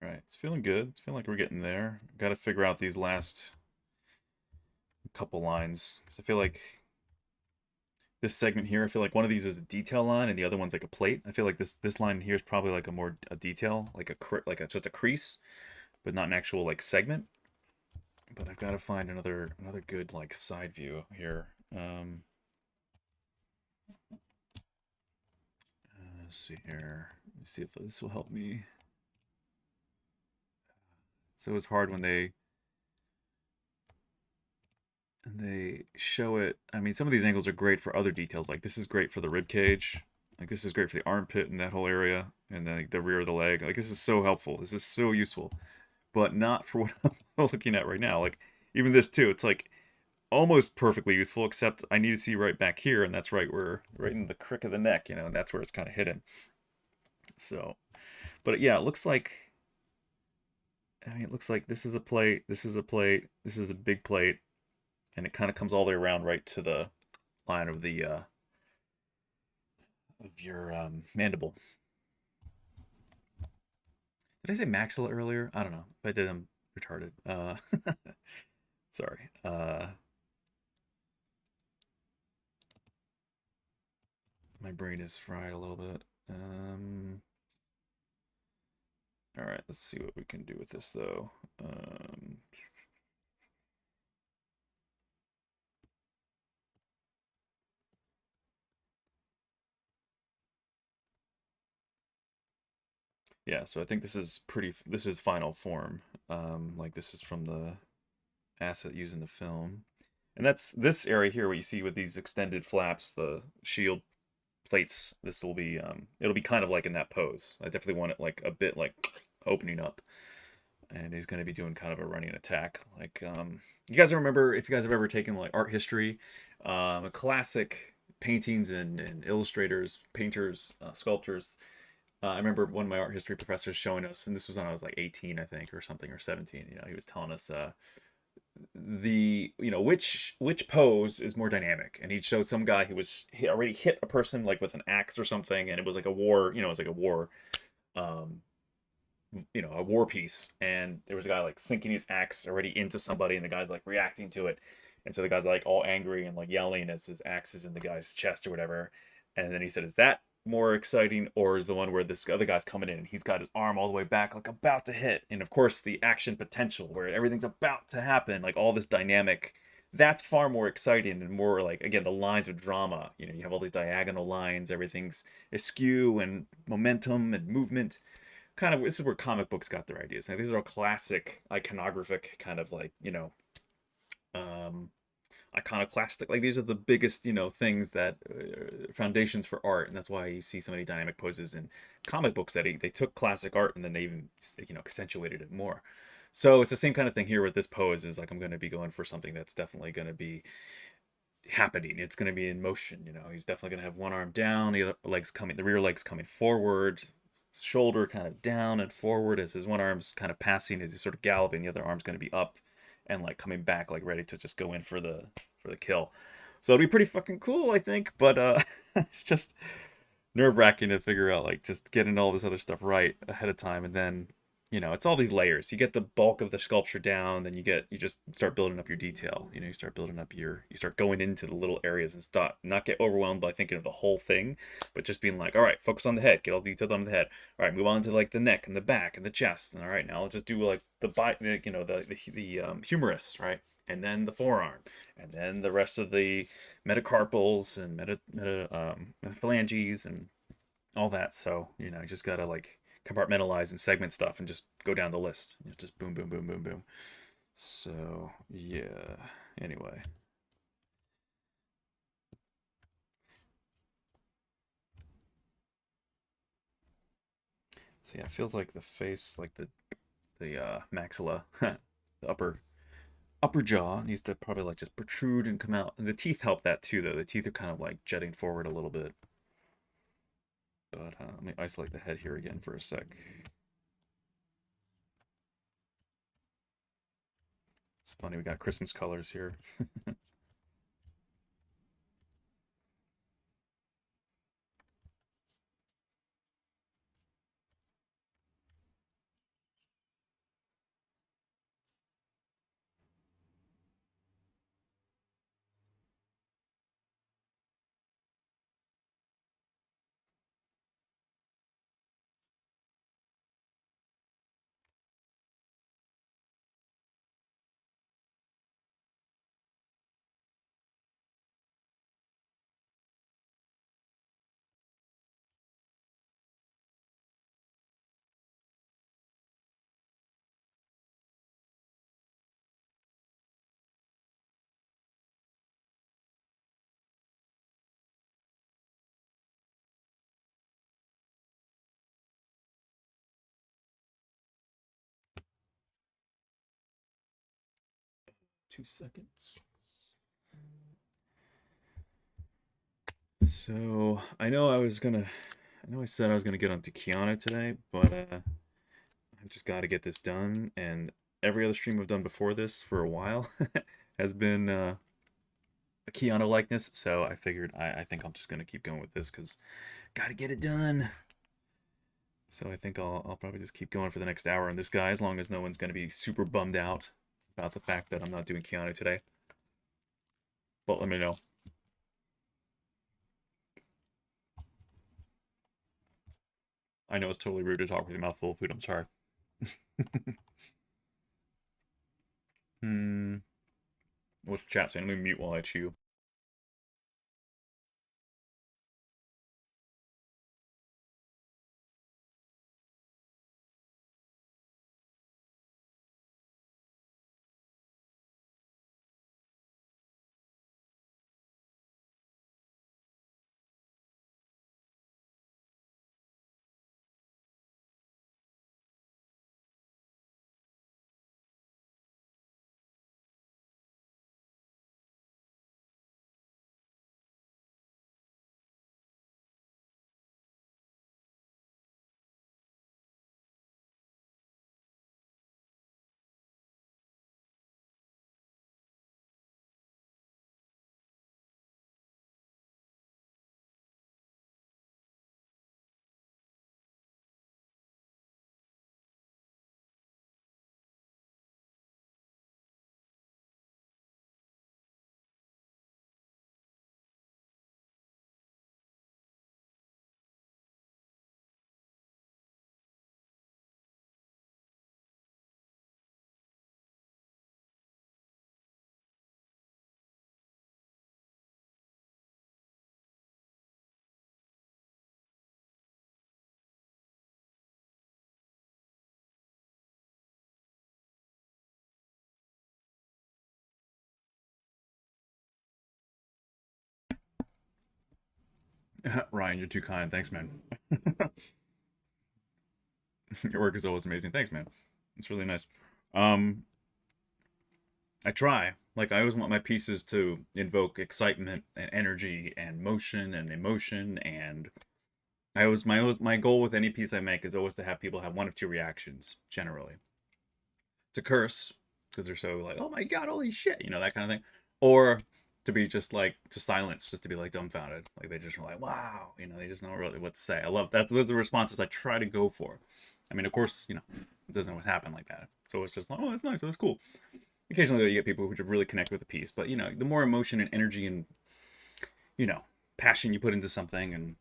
All right, it's feeling good. It's feeling like we're getting there. Got to figure out these last couple lines, because I feel like this segment here, I feel like one of these is a detail line and the other one's like a plate. I feel like this line here is probably like a detail, like just a crease, but not an actual like segment. But I've got to find another good like side view here. Let's see here. Let me see if this will help me. So it's hard when they show it. I mean, some of these angles are great for other details. Like this is great for the rib cage. Like this is great for the armpit and that whole area, and then like, the rear of the leg. Like this is so helpful. This is so useful, but not for what I'm looking at right now. Like even this too. It's like almost perfectly useful, except I need to see right back here, and that's right in the crick of the neck, and that's where it's kind of hidden. So, but yeah, it looks like. I mean, it looks like this is a plate, this is a plate, this is a big plate, and it kind of comes all the way around right to the line of the of your mandible. Did I say maxilla earlier? I don't know. If I did, I'm retarded. Sorry. My brain is fried a little bit. All right, let's see what we can do with this though. Yeah, so I think this is final form. Like this is from the asset used in the film. And that's this area here where you see with these extended flaps, the shield plates, this will be it'll be kind of like in that pose. I definitely want it like a bit like opening up. And he's going to be doing kind of a running attack. Like you guys remember, if you guys have ever taken like art history, classic paintings and illustrators, painters, sculptors. I remember one of my art history professors showing us, and this was when I was like 18, I think, or something, or 17. He was telling us which pose is more dynamic, and he showed some guy who he already hit a person like with an axe or something, and it was like a war, it was like a war um, a war piece, and there was a guy like sinking his axe already into somebody, and the guy's like reacting to it, and so the guy's like all angry and like yelling as his axe is in the guy's chest or whatever, and then he said, "Is that more exciting, or is the one where this other guy's coming in and he's got his arm all the way back, like about to hit?" And of course, the action potential where everything's about to happen, like all this dynamic. That's far more exciting and more like, again, the lines of drama. You have all these diagonal lines, everything's askew and momentum and movement. Kind of, this is where comic books got their ideas. Now, these are all classic iconographic kind of like, um, iconoclastic. Like these are the biggest, things that foundations for art, and that's why you see so many dynamic poses in comic books that they took classic art and then they even, accentuated it more. So it's the same kind of thing here with this pose. Is like I'm going to be going for something that's definitely going to be happening. It's going to be in motion. He's definitely going to have one arm down, the rear legs coming forward, shoulder kind of down and forward as his one arm's kind of passing as he's sort of galloping. The other arm's going to be up and like coming back, like ready to just go in for the kill. So it'll be pretty fucking cool, I think. But it's just nerve wracking to figure out, like, just getting all this other stuff right ahead of time, and then it's all these layers. You get the bulk of the sculpture down, then you just start building up your detail. You start building up you start going into the little areas and stop, not get overwhelmed by thinking of the whole thing, but just being like, all right, focus on the head, get all detailed on the head. All right, move on to like the neck and the back and the chest. And all right, now let's just do like the humerus, right? And then the forearm, and then the rest of the metacarpals and phalanges and all that. So you just gotta like compartmentalize and segment stuff and just go down the list. Just boom, boom, boom, boom, boom. So yeah. Anyway. So yeah, it feels like the face, like the maxilla, the upper jaw needs to probably like just protrude and come out. And the teeth help that too, though. The teeth are kind of like jutting forward a little bit. But let me isolate the head here again for a sec. It's funny, we got Christmas colors here. 2 seconds. So I know I said I was gonna get onto Kiana today, but I've just got to get this done. And every other stream I've done before this for a while has been a Kiana likeness. So I figured I think I'm just gonna keep going with this because got to get it done. So I think I'll probably just keep going for the next hour on this guy, as long as no one's gonna be super bummed out about the fact that I'm not doing Kiana today. But let me know. I know it's totally rude to talk with your mouth full of food. I'm sorry. Hmm. What's the chat saying? Let me mute while I chew. Ryan, you're too kind. Thanks, man. Your work is always amazing. Thanks, man. It's really nice. Um, I try. Like I always want my pieces to invoke excitement and energy and motion and emotion. And my goal with any piece I make is always to have people have one of two reactions generally: to curse because they're so like, oh my god, holy shit, that kind of thing, or to be just like to silence, just to be like dumbfounded, like they just are like, wow, they just don't know really what to say. I love that's those are the responses I try to go for. I mean, of course, it doesn't always happen like that. So it's just like, oh, that's nice, that's cool. Occasionally, you get people who really connect with the piece, but the more emotion and energy and you know passion you put into something and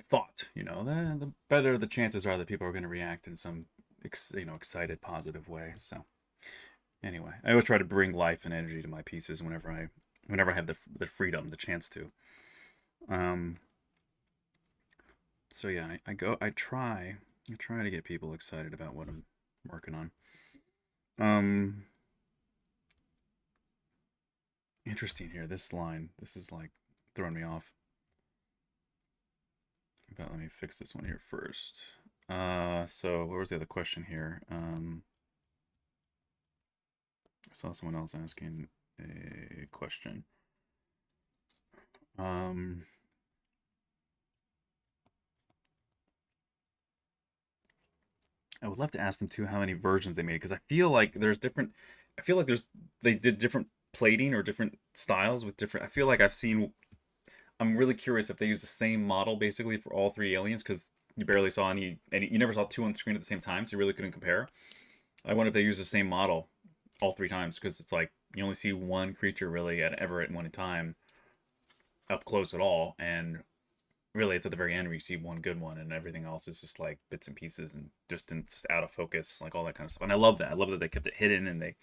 thought, the better the chances are that people are going to react in some excited, positive way. So anyway, I always try to bring life and energy to my pieces whenever I have the freedom, the chance to. Um, so yeah, I try to get people excited about what I'm working on. Um, Interesting here. This line, this is like throwing me off. But let me fix this one here first. So what was the other question here? I saw someone else asking a question. I would love to ask them too how many versions they made because I feel like there's different. I feel like they did different plating or different styles with different. I feel like I've seen. I'm really curious if they use the same model basically for all three aliens because you barely saw any. You never saw two on screen at the same time, so you really couldn't compare. I wonder if they use the same model all three times because it's like you only see one creature really at one time up close at all, and really it's at the very end where you see one good one and everything else is just like bits and pieces and just out of focus, like all that kind of stuff. And I love that. I love that they kept it hidden and they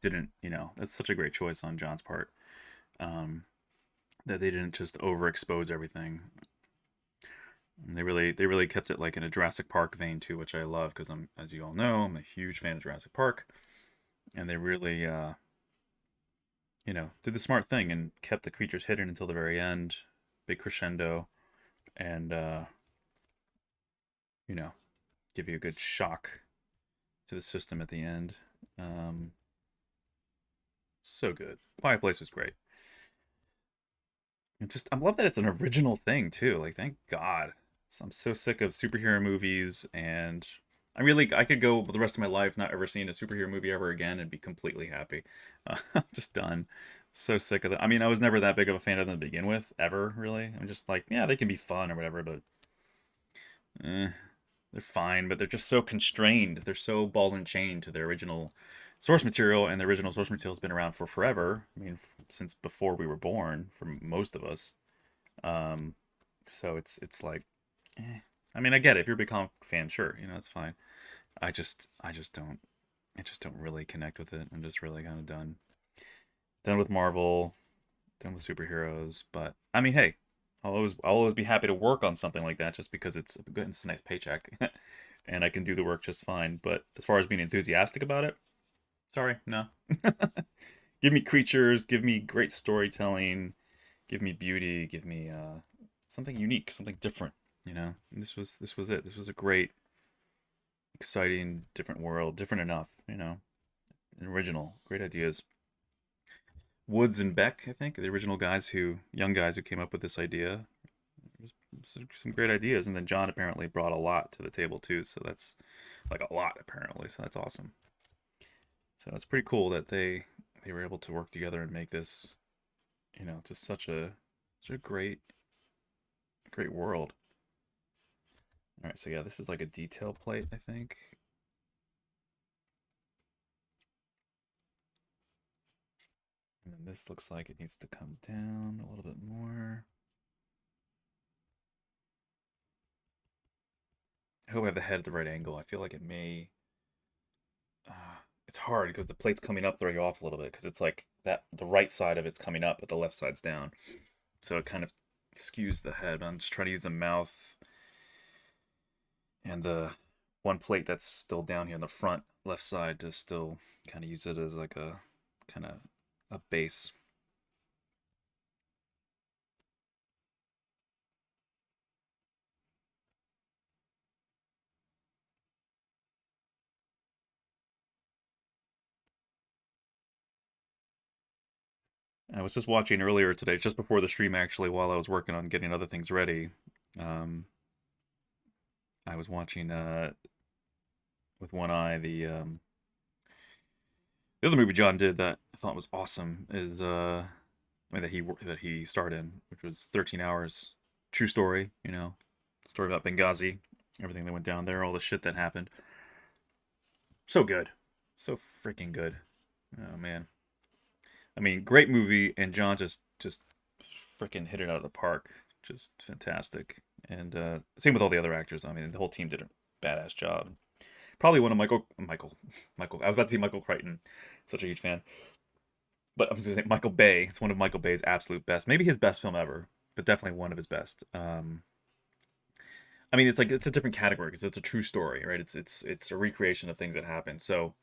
didn't, that's such a great choice on John's part. That they didn't just overexpose everything. And they really kept it like in a Jurassic Park vein too, which I love because as you all know, I'm a huge fan of Jurassic Park. And they really did the smart thing and kept the creatures hidden until the very end. Big crescendo and you know, give you a good shock to the system at the end. Um, so good. Fireplace was great. I love that it's an original thing too. Like, thank God. I'm so sick of superhero movies, and I could go the rest of my life not ever seeing a superhero movie ever again and be completely happy. I'm just done. So sick of it. I mean, I was never that big of a fan of them to begin with, ever really. I'm just like, yeah, they can be fun or whatever, but eh, they're fine, but they're just so constrained. They're so ball and chain to their original source material, and the original source material has been around for forever. I mean, since before we were born, for most of us. Um, so it's like, eh. I mean, I get it. If you're a big comic fan, sure, it's fine. I just don't really connect with it. I'm just really kind of done with Marvel, done with superheroes. But I mean, hey, I'll always be happy to work on something like that just because it's a nice paycheck and I can do the work just fine. But as far as being enthusiastic about it, sorry, no. Give me creatures, give me great storytelling, give me beauty, give me something unique, something different. And this was it. This was a great, exciting, different world, different enough. Original, great ideas. Woods and Beck, I think, the original young guys who came up with this idea. It was some great ideas, and then John apparently brought a lot to the table too. So that's like a lot apparently. So that's awesome. So it's pretty cool that they were able to work together and make this, just such a great world. All right, so yeah, this is like a detail plate, I think. And then this looks like it needs to come down a little bit more. I hope I have the head at the right angle. I feel like it may. It's hard because the plate's coming up, throw you off a little bit because it's like that the right side of it's coming up, but the left side's down. So it kind of skews the head. I'm just trying to use the mouth and the one plate that's still down here in the front left side to still kind of use it as like a kind of a base. I was just watching earlier today, just before the stream actually, while I was working on getting other things ready. Um, I was watching with one eye the other movie John did that I thought was awesome is that he starred in, which was 13 Hours. True story, story about Benghazi, everything that went down there, all the shit that happened. So good, so freaking good. Oh man, I mean, great movie, and John just freaking hit it out of the park. Just fantastic. And same with all the other actors. I mean, the whole team did a badass job. Probably one of Michael. I was about to say Michael Crichton. Such a huge fan. But I was going to say Michael Bay. It's one of Michael Bay's absolute best. Maybe his best film ever, but definitely one of his best. I mean, it's a different category because it's a true story, right? It's a recreation of things that happened. So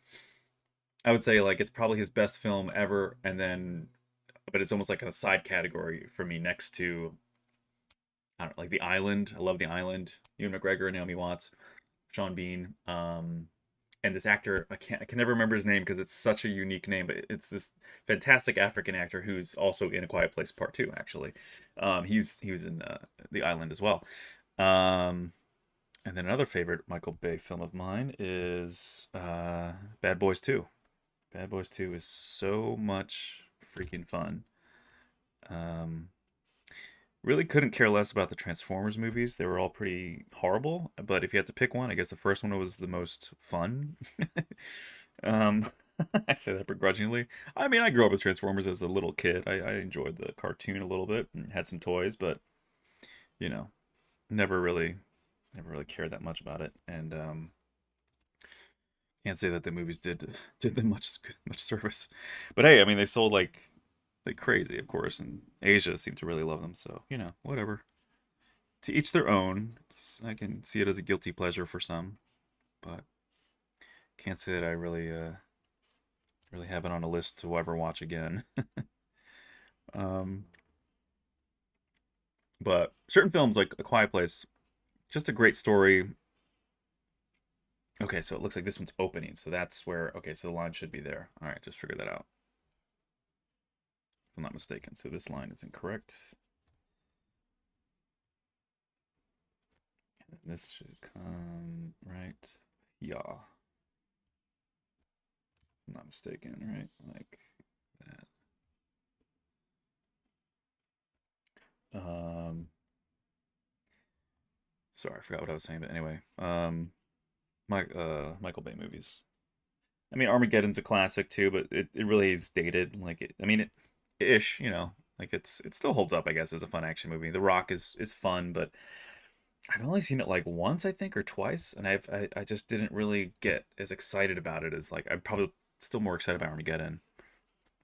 I would say like it's probably his best film ever, and then, but it's almost like a side category for me next to, I don't know, like The Island. I love The Island. Ewan McGregor, Naomi Watts, Sean Bean. And this actor, I can never remember his name because it's such a unique name, but it's this fantastic African actor who's also in A Quiet Place Part Two. Actually, he was in The Island as well. And then another favorite Michael Bay film of mine is Bad Boys Two. Bad Boys Two is so much freaking fun. Um, Really couldn't care less about the Transformers movies. They were all pretty horrible, but if you had to pick one, I guess the first one was the most fun. um, I say that begrudgingly. I mean, I grew up with Transformers as a little kid. I enjoyed the cartoon a little bit and had some toys, but you know, never really, never really cared that much about it. And can't say that the movies did them much service. But hey, I mean, they sold like crazy, of course, and Asia seemed to really love them. So whatever. To each their own. I can see it as a guilty pleasure for some, but can't say that I really have it on a list to ever watch again. um, but certain films like A Quiet Place, just a great story. Okay, so it looks like this one's opening, so that's where. Okay, so the line should be there. All right, just figure that out. If I'm not mistaken, so this line is incorrect. And this should come right. Yeah. I'm not mistaken, right? Like that. Sorry, I forgot what I was saying, but anyway, Michael Bay movies. I mean, Armageddon's a classic too, but it really is dated. Like, I mean, ish, like it still holds up, I guess, as a fun action movie. The Rock is fun, but I've only seen it like once, I think, or twice, and I just didn't really get as excited about it as like I'm probably still more excited about Armageddon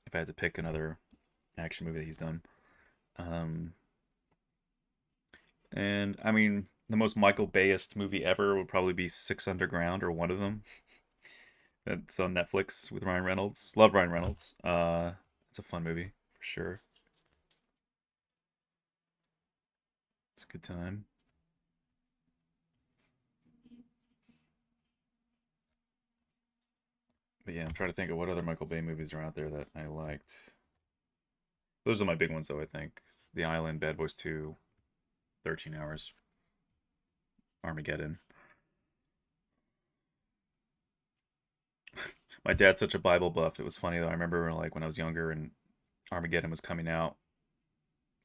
if I had to pick another action movie that he's done. Um, and I mean, the most Michael Bayest movie ever would probably be Six Underground or one of them. That's on Netflix with Ryan Reynolds. Love Ryan Reynolds. It's a fun movie for sure. It's a good time. But yeah, I'm trying to think of what other Michael Bay movies are out there that I liked. Those are my big ones, though. I think The Island, Bad Boys 2, 13 Hours, Armageddon. My dad's such a Bible buff. It was funny though. I remember like when I was younger and Armageddon was coming out,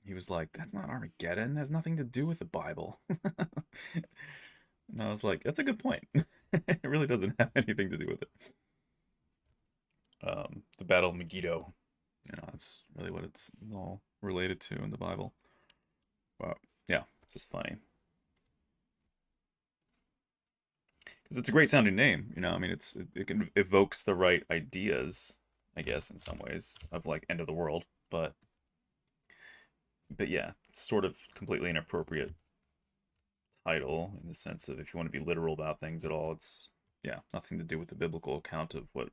he was like, "That's not Armageddon. That has nothing to do with the Bible." And I was like, "That's a good point. It really doesn't have anything to do with it." The Battle of Megiddo. That's really what it's all related to in the Bible. But yeah, it's just funny because it's a great sounding name. I mean, it evokes the right ideas, I guess, in some ways of like end of the world. But yeah, it's sort of completely inappropriate title in the sense of if you want to be literal about things at all, it's yeah, nothing to do with the biblical account of what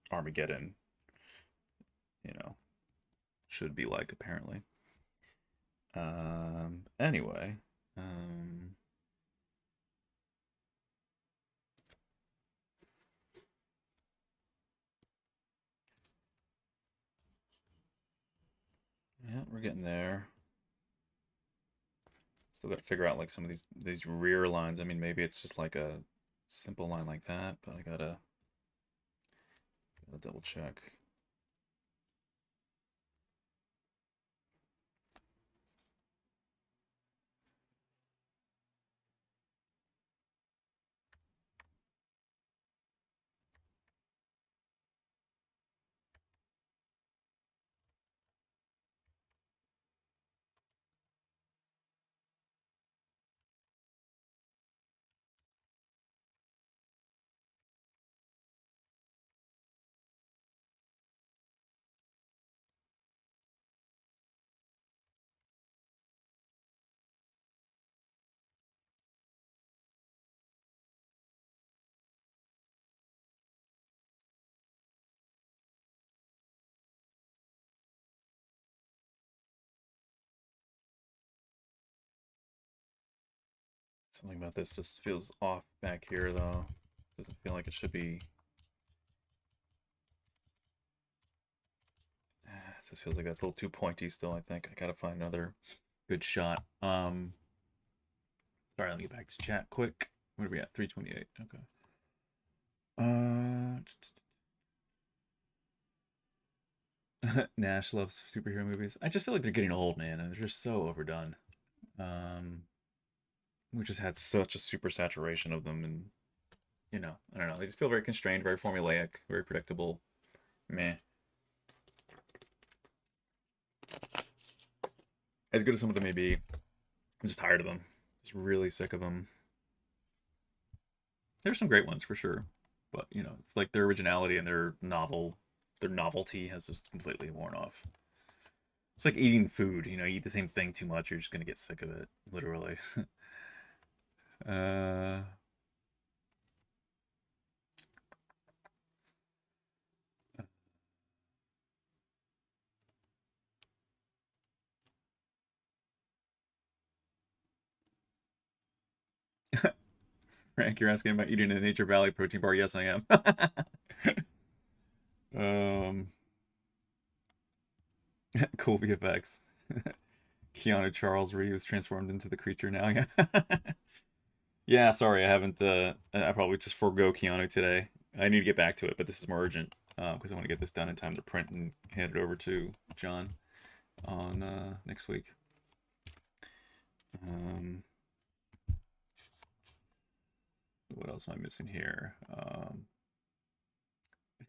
Armageddon, you know, should be like apparently. Anyway, um, we're getting there. Still got to figure out like some of these rear lines. I mean, maybe it's just like a simple line like that, but I gotta double check. Something about this just feels off back here, though. Doesn't feel like it should be. It just feels like that's a little too pointy still, I think. I gotta find another good shot. Sorry, let me get back to chat quick. What are we at? 328. Okay. Nash loves superhero movies. I just feel like they're getting old, man, and they're just so overdone. We just had such a super saturation of them, and I don't know. They just feel very constrained, very formulaic, very predictable. Meh. As good as some of them may be, I'm just tired of them. Just really sick of them. There's some great ones for sure, but it's like their originality and their novelty has just completely worn off. It's like eating food. You eat the same thing too much, you're just gonna get sick of it, literally. uh. Frank, you're asking about eating a Nature Valley protein bar. Yes, I am. Cool VFX. Keanu Charles Reeves transformed into the creature now. Yeah. Yeah, sorry, I haven't. I probably just forego Keanu today. I need to get back to it, but this is more urgent because I want to get this done in time to print and hand it over to John on next week. What else am I missing here?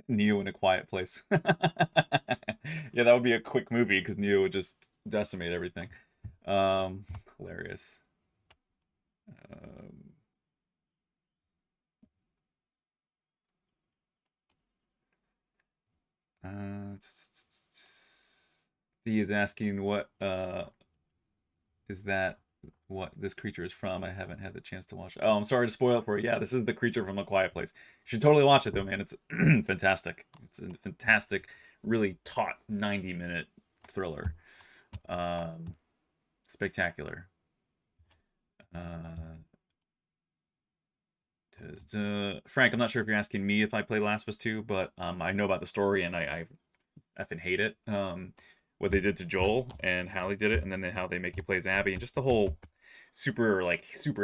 Neo in a Quiet Place. Yeah, that would be a quick movie because Neo would just decimate everything. Hilarious. D is asking what is that what this creature is from. I haven't had the chance to watch it. Oh, I'm sorry to spoil it for you. Yeah, this is the creature from A Quiet Place. You should totally watch it though, man. It's fantastic. It's a fantastic, really taut 90-minute thriller. Spectacular. Frank, I'm not sure if you're asking me if I play Last of Us 2, but I know about the story and I effing hate it. What they did to Joel and how they did it, and then how they make you play as Abby, and just the whole super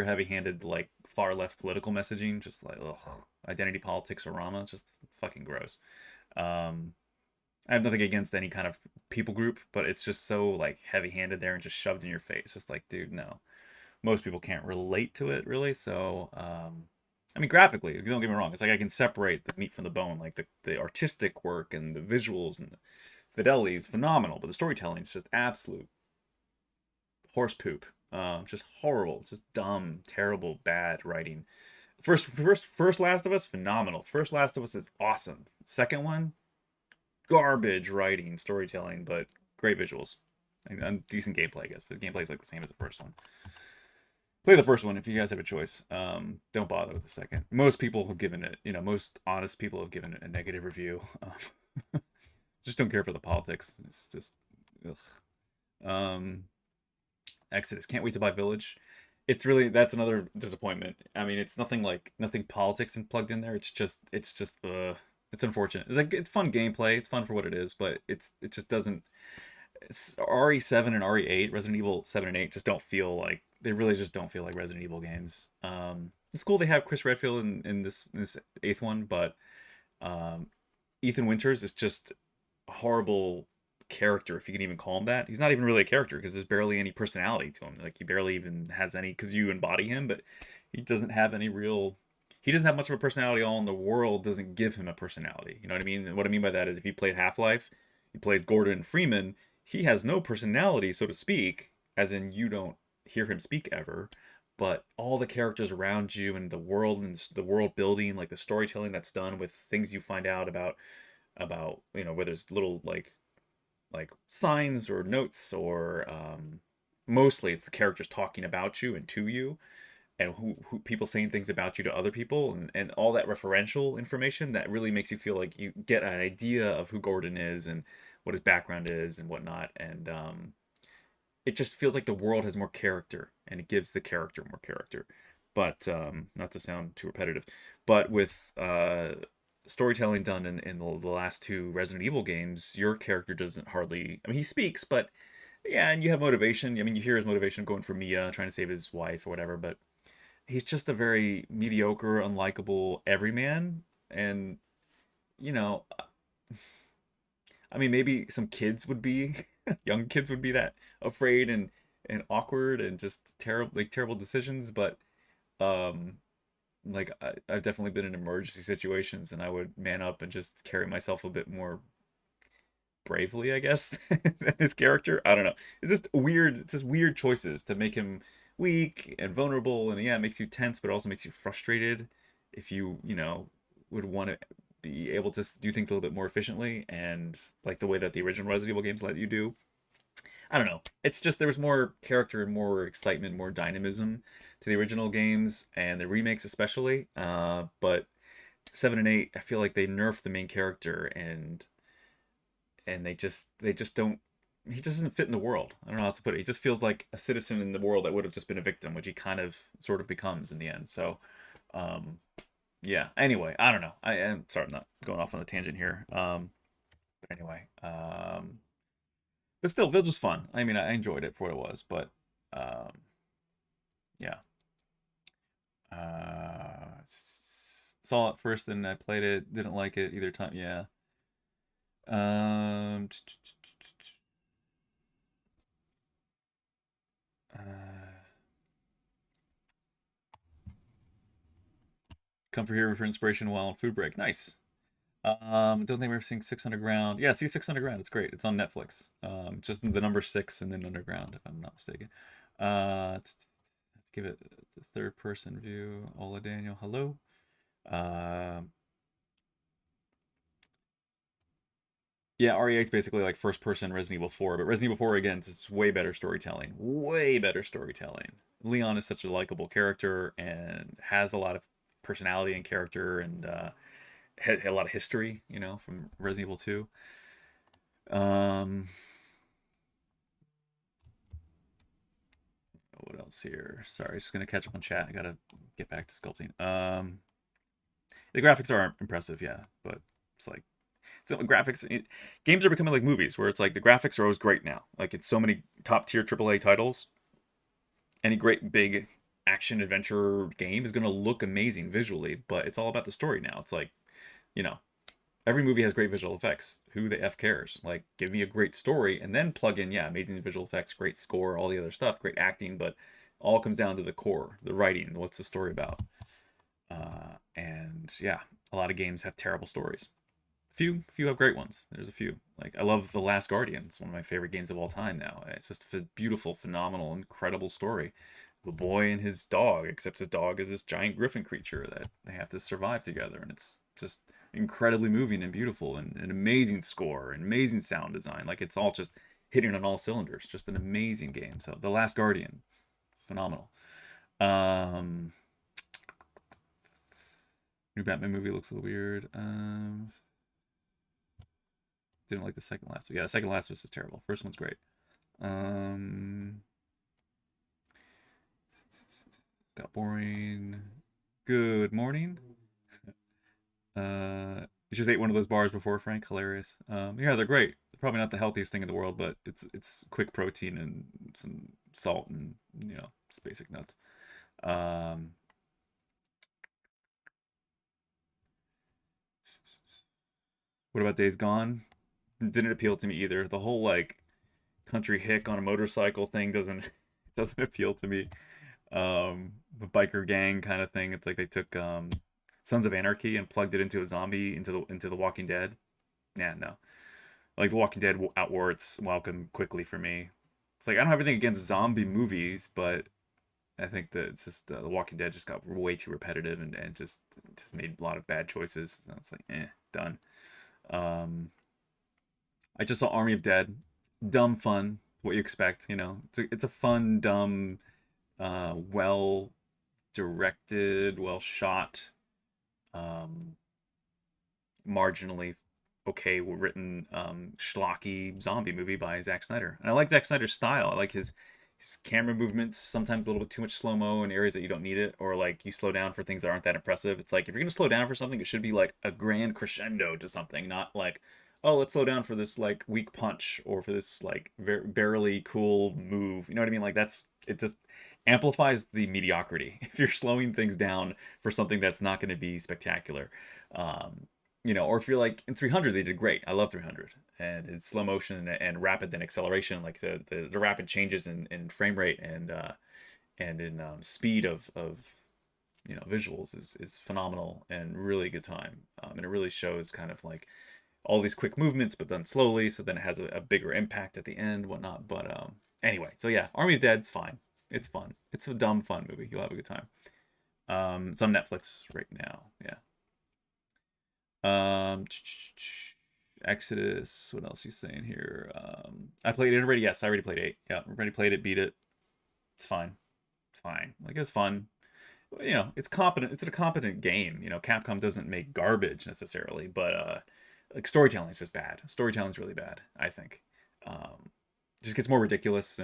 heavy-handed far left political messaging, just like ugh, identity politics orama, just fucking gross. I have nothing against any kind of people group, but it's just so heavy-handed there and just shoved in your face. Just like, dude, no. Most people can't relate to it really, so I mean, graphically, don't get me wrong. It's like I can separate the meat from the bone. Like the artistic work and the visuals and the fidelity is phenomenal, but the storytelling is just absolute horse poop. Just horrible. It's just dumb, terrible, bad writing. First Last of Us, phenomenal. First Last of Us is awesome. Second one, garbage writing, storytelling, but great visuals and decent gameplay, I guess. But the gameplay is like the same as the first one. Play the first one if you guys have a choice. Don't bother with the second. Most people have given it, most honest people have given it a negative review. Just don't care for the politics. It's just, ugh. Exodus. Can't wait to buy Village. It's really, that's another disappointment. I mean, it's nothing politics and plugged in there. It's just, it's unfortunate. It's fun gameplay. It's fun for what it is, but it just doesn't. RE7 and RE8, Resident Evil 7 and 8 just don't feel like they really just don't feel like Resident Evil games. It's cool they have Chris Redfield in this eighth one, but um, Ethan Winters is just a horrible character, if you can even call him that. He's not even really a character because there's barely any personality to him. Like he barely even has any because you embody him, but he doesn't have any real. He doesn't have much of a personality. All in the world doesn't give him a personality. You know what I mean? And what I mean by that is if he played Half Life, he plays Gordon Freeman. He has no personality, so to speak, as in you don't hear him speak ever. But all the characters around you and the world building, like the storytelling that's done with things you find out about whether it's little like signs or notes or mostly it's the characters talking about you and to you and who people saying things about you to other people and all that referential information that really makes you feel like you get an idea of who Gordon is and what his background is and whatnot and it just feels like the world has more character and it gives the character more character but not to sound too repetitive but with storytelling done in the last two Resident Evil games, your character doesn't hardly. I mean, he speaks, but yeah, and you have motivation. I mean, you hear his motivation going for Mia, trying to save his wife or whatever, but he's just a very mediocre, unlikable everyman. And, you know, I mean, maybe some kids would be, young kids would be that afraid and awkward and just terrible, like terrible decisions, but um like I've definitely been in emergency situations and I would man up and just carry myself a bit more bravely, I guess, than his character. I don't know. It's just weird choices to make him weak and vulnerable and yeah, it makes you tense but also makes you frustrated if you would want to be able to do things a little bit more efficiently and like the way that the original Resident Evil games let you do. I don't know. It's just there was more character and more excitement, more dynamism to the original games and the remakes especially. But 7 and 8, I feel like they nerfed the main character and they just don't. He just doesn't fit in the world. I don't know how else to put it. He just feels like a citizen in the world that would have just been a victim, which he kind of sort of becomes in the end. So, um, yeah. Anyway, I don't know. I am sorry, I'm not going off on a tangent here. But anyway, but still, Village was fun. I mean, I enjoyed it for what it was, but um, yeah. Saw it first, then I played it. Didn't like it either time. Yeah. Um, come for here for inspiration while on food break. Nice. Don't think we're seeing Six Underground. Yeah, see Six Underground. It's great. It's on Netflix. Just the number six and then Underground, if I'm not mistaken. Give it the third person view. Ola Daniel, hello. Um, yeah, RE8 is basically like first person Resident Evil 4, but Resident Evil 4 again, it's way better storytelling. Way better storytelling. Leon is such a likable character and has a lot of personality and character and had a lot of history, from Resident Evil 2. Um, what else here? Sorry, just gonna catch up on chat. I gotta get back to sculpting. The graphics are impressive, yeah, but it's like games are becoming like movies where it's like the graphics are always great now. Like it's so many top tier AAA titles. Any great big action adventure game is gonna look amazing visually, but it's all about the story now. It's like, you know, every movie has great visual effects. Who the F cares? Like, give me a great story and then plug in, yeah, amazing visual effects, great score, all the other stuff, great acting, but all comes down to the core, the writing. What's the story about? And yeah, a lot of games have terrible stories. Few have great ones. There's a few. Like I love The Last Guardian. It's one of my favorite games of all time now. It's just a beautiful, phenomenal, incredible story. The boy and his dog, except his dog is this giant griffin creature that they have to survive together, and it's just incredibly moving and beautiful, and an amazing score, and amazing sound design. Like it's all just hitting on all cylinders. Just an amazing game. So The Last Guardian, phenomenal. Um, New Batman movie looks a little weird. Didn't like the second last. Yeah, the second last was just terrible. First one's great. Got boring. Good morning. You just ate one of those bars before, Frank. Hilarious. Yeah, they're great. probably not the healthiest thing in the world, but it's quick protein and some salt and just basic nuts. Um, what about Days Gone? Didn't appeal to me either. The whole like country hick on a motorcycle thing doesn't doesn't appeal to me. The biker gang kind of thing. It's like they took Sons of Anarchy and plugged it into a zombie into the Walking Dead. Yeah, no. Like The Walking Dead outwore its welcome quickly for me. It's like I don't have anything against zombie movies, but I think that it's just The Walking Dead just got way too repetitive and just made a lot of bad choices. So it's like, done. Um, I just saw Army of Dead. Dumb fun, what you expect, It's a fun, dumb, well directed, well shot, um, marginally okay written schlocky zombie movie by Zack Snyder. And I like Zack Snyder's style. I like his camera movements, sometimes a little bit too much slow-mo in areas that you don't need it, or like you slow down for things that aren't that impressive. It's like if you're gonna slow down for something, it should be like a grand crescendo to something, not like, oh, let's slow down for this like weak punch or for this like barely cool move. You know what I mean? Like it just amplifies the mediocrity if you're slowing things down for something that's not going to be spectacular. Um, or if you're like in 300, they did great. I love 300 and it's slow motion and rapid then acceleration, like the rapid changes in frame rate and in speed of visuals is phenomenal and really good time. And it really shows kind of like all these quick movements, but done slowly, so then it has a bigger impact at the end, whatnot. But anyway, so yeah, Army of Dead's fine. It's fun. It's a dumb fun movie. You'll have a good time. It's on Netflix right now. Yeah. Um, Exodus. What else are you saying here? I played it already. Yes, I already played 8. Yeah, already played it. Beat it. It's fine. It's fine. Like it's fun. It's competent. It's a competent game. Capcom doesn't make garbage necessarily, but like storytelling is just bad. Storytelling's really bad, I think. Just gets more ridiculous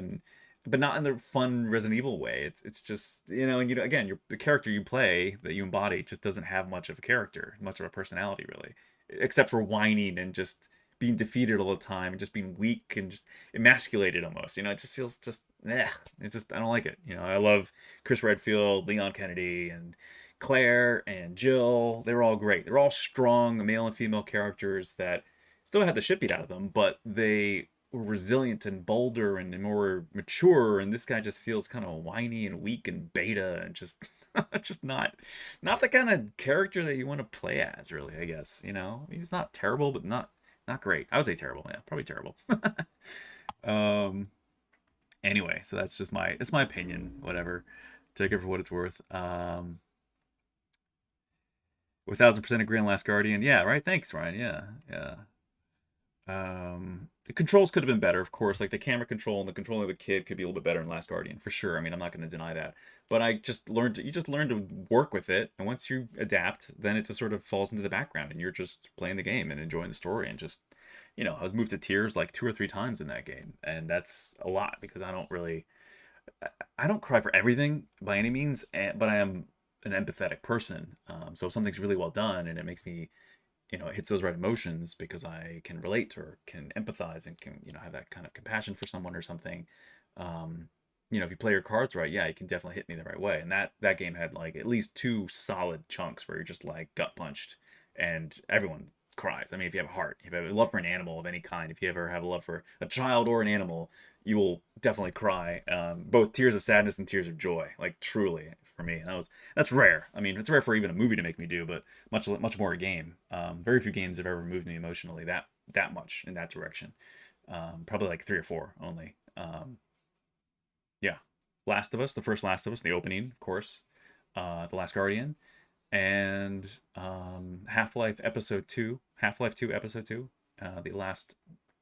but not in the fun Resident Evil way. It's just and again, the character you play that you embody just doesn't have much of a character, much of a personality really, except for whining and just being defeated all the time and just being weak and just emasculated almost. It just feels just It just I don't like it. I love Chris Redfield, Leon Kennedy, and Claire and Jill. They were all great. They're all strong male and female characters that still had the shit beat out of them, but they were resilient and bolder and more mature. And this guy just feels kind of whiny and weak and beta and just just not the kind of character that you want to play as, really. I guess he's not terrible, but not great. I would say terrible. Yeah, probably terrible. um. Anyway, so that's my opinion. Whatever, take it for what it's worth. 1000% agree on Last Guardian. Yeah, right. Thanks, Ryan. Yeah, yeah. The controls could have been better, of course. Like the camera control and the controlling of the kid could be a little bit better in Last Guardian, for sure. I mean, I'm not going to deny that. But you just learn to work with it, and once you adapt, then it just sort of falls into the background, and you're just playing the game and enjoying the story, and just, I was moved to tears like 2 or 3 times in that game, and that's a lot because I don't cry for everything by any means, but I am an empathetic person. So if something's really well done and it makes me, it hits those right emotions because I can relate or can empathize and can, have that kind of compassion for someone or something. Um, if you play your cards right, yeah, you can definitely hit me the right way. And that game had like at least 2 solid chunks where you're just like gut punched and everyone cries. I mean, if you have a heart, if you have a love for an animal of any kind, if you ever have a love for a child or an animal, you will definitely cry. Both tears of sadness and tears of joy, like truly for me. That's rare. I mean, it's rare for even a movie to make me do, but much more a game. Very few games have ever moved me emotionally that much in that direction. Probably like 3 or 4 only. Yeah, Last of Us, the first Last of Us, the opening, of course. The Last Guardian, and Half-Life 2, Episode 2, the last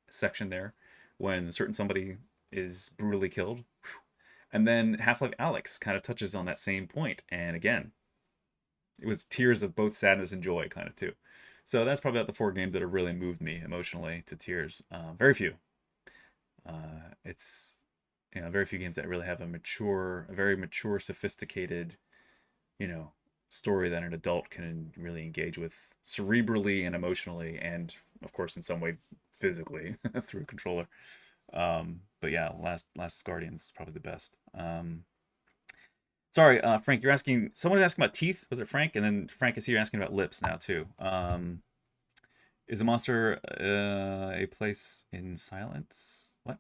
section there, when certain somebody is brutally killed. And then Half-Life Alyx kind of touches on that same point, and again, it was tears of both sadness and joy, kind of too. So that's probably about the 4 games that have really moved me emotionally to tears. Very few. It's very few games that really have a very mature, sophisticated, story that an adult can really engage with cerebrally and emotionally, and of course in some way physically through a controller. But yeah, Last Guardian's is probably the best. Sorry, Frank, you're asking. Someone was asking about teeth. Was it Frank? And then Frank is here asking about lips now too. Is the monster a place in silence? What?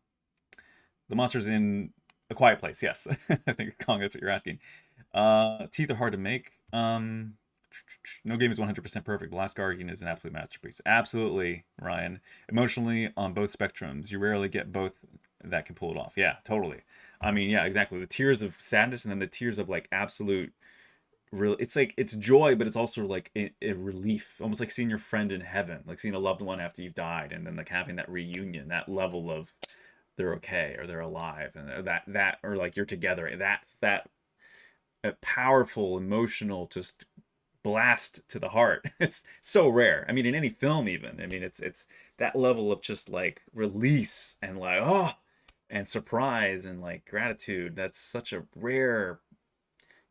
The monster's in a quiet place. Yes, I think Kong. That's what you're asking. Teeth are hard to make. No game is 100% perfect. The Last Guardian is an absolute masterpiece. Absolutely, Ryan. Emotionally on both spectrums. You rarely get both that can pull it off. Yeah, totally. I mean, yeah, exactly. The tears of sadness and then the tears of like absolute real. It's like it's joy, but it's also like a relief, almost like seeing your friend in heaven, like seeing a loved one after you've died, and then like having that reunion, that level of they're okay or they're alive, and that or like you're together. That powerful, emotional, just blast to the heart. It's so rare. I mean, in any film, even. I mean, it's that level of just like release and like oh, and surprise and like gratitude. That's such a rare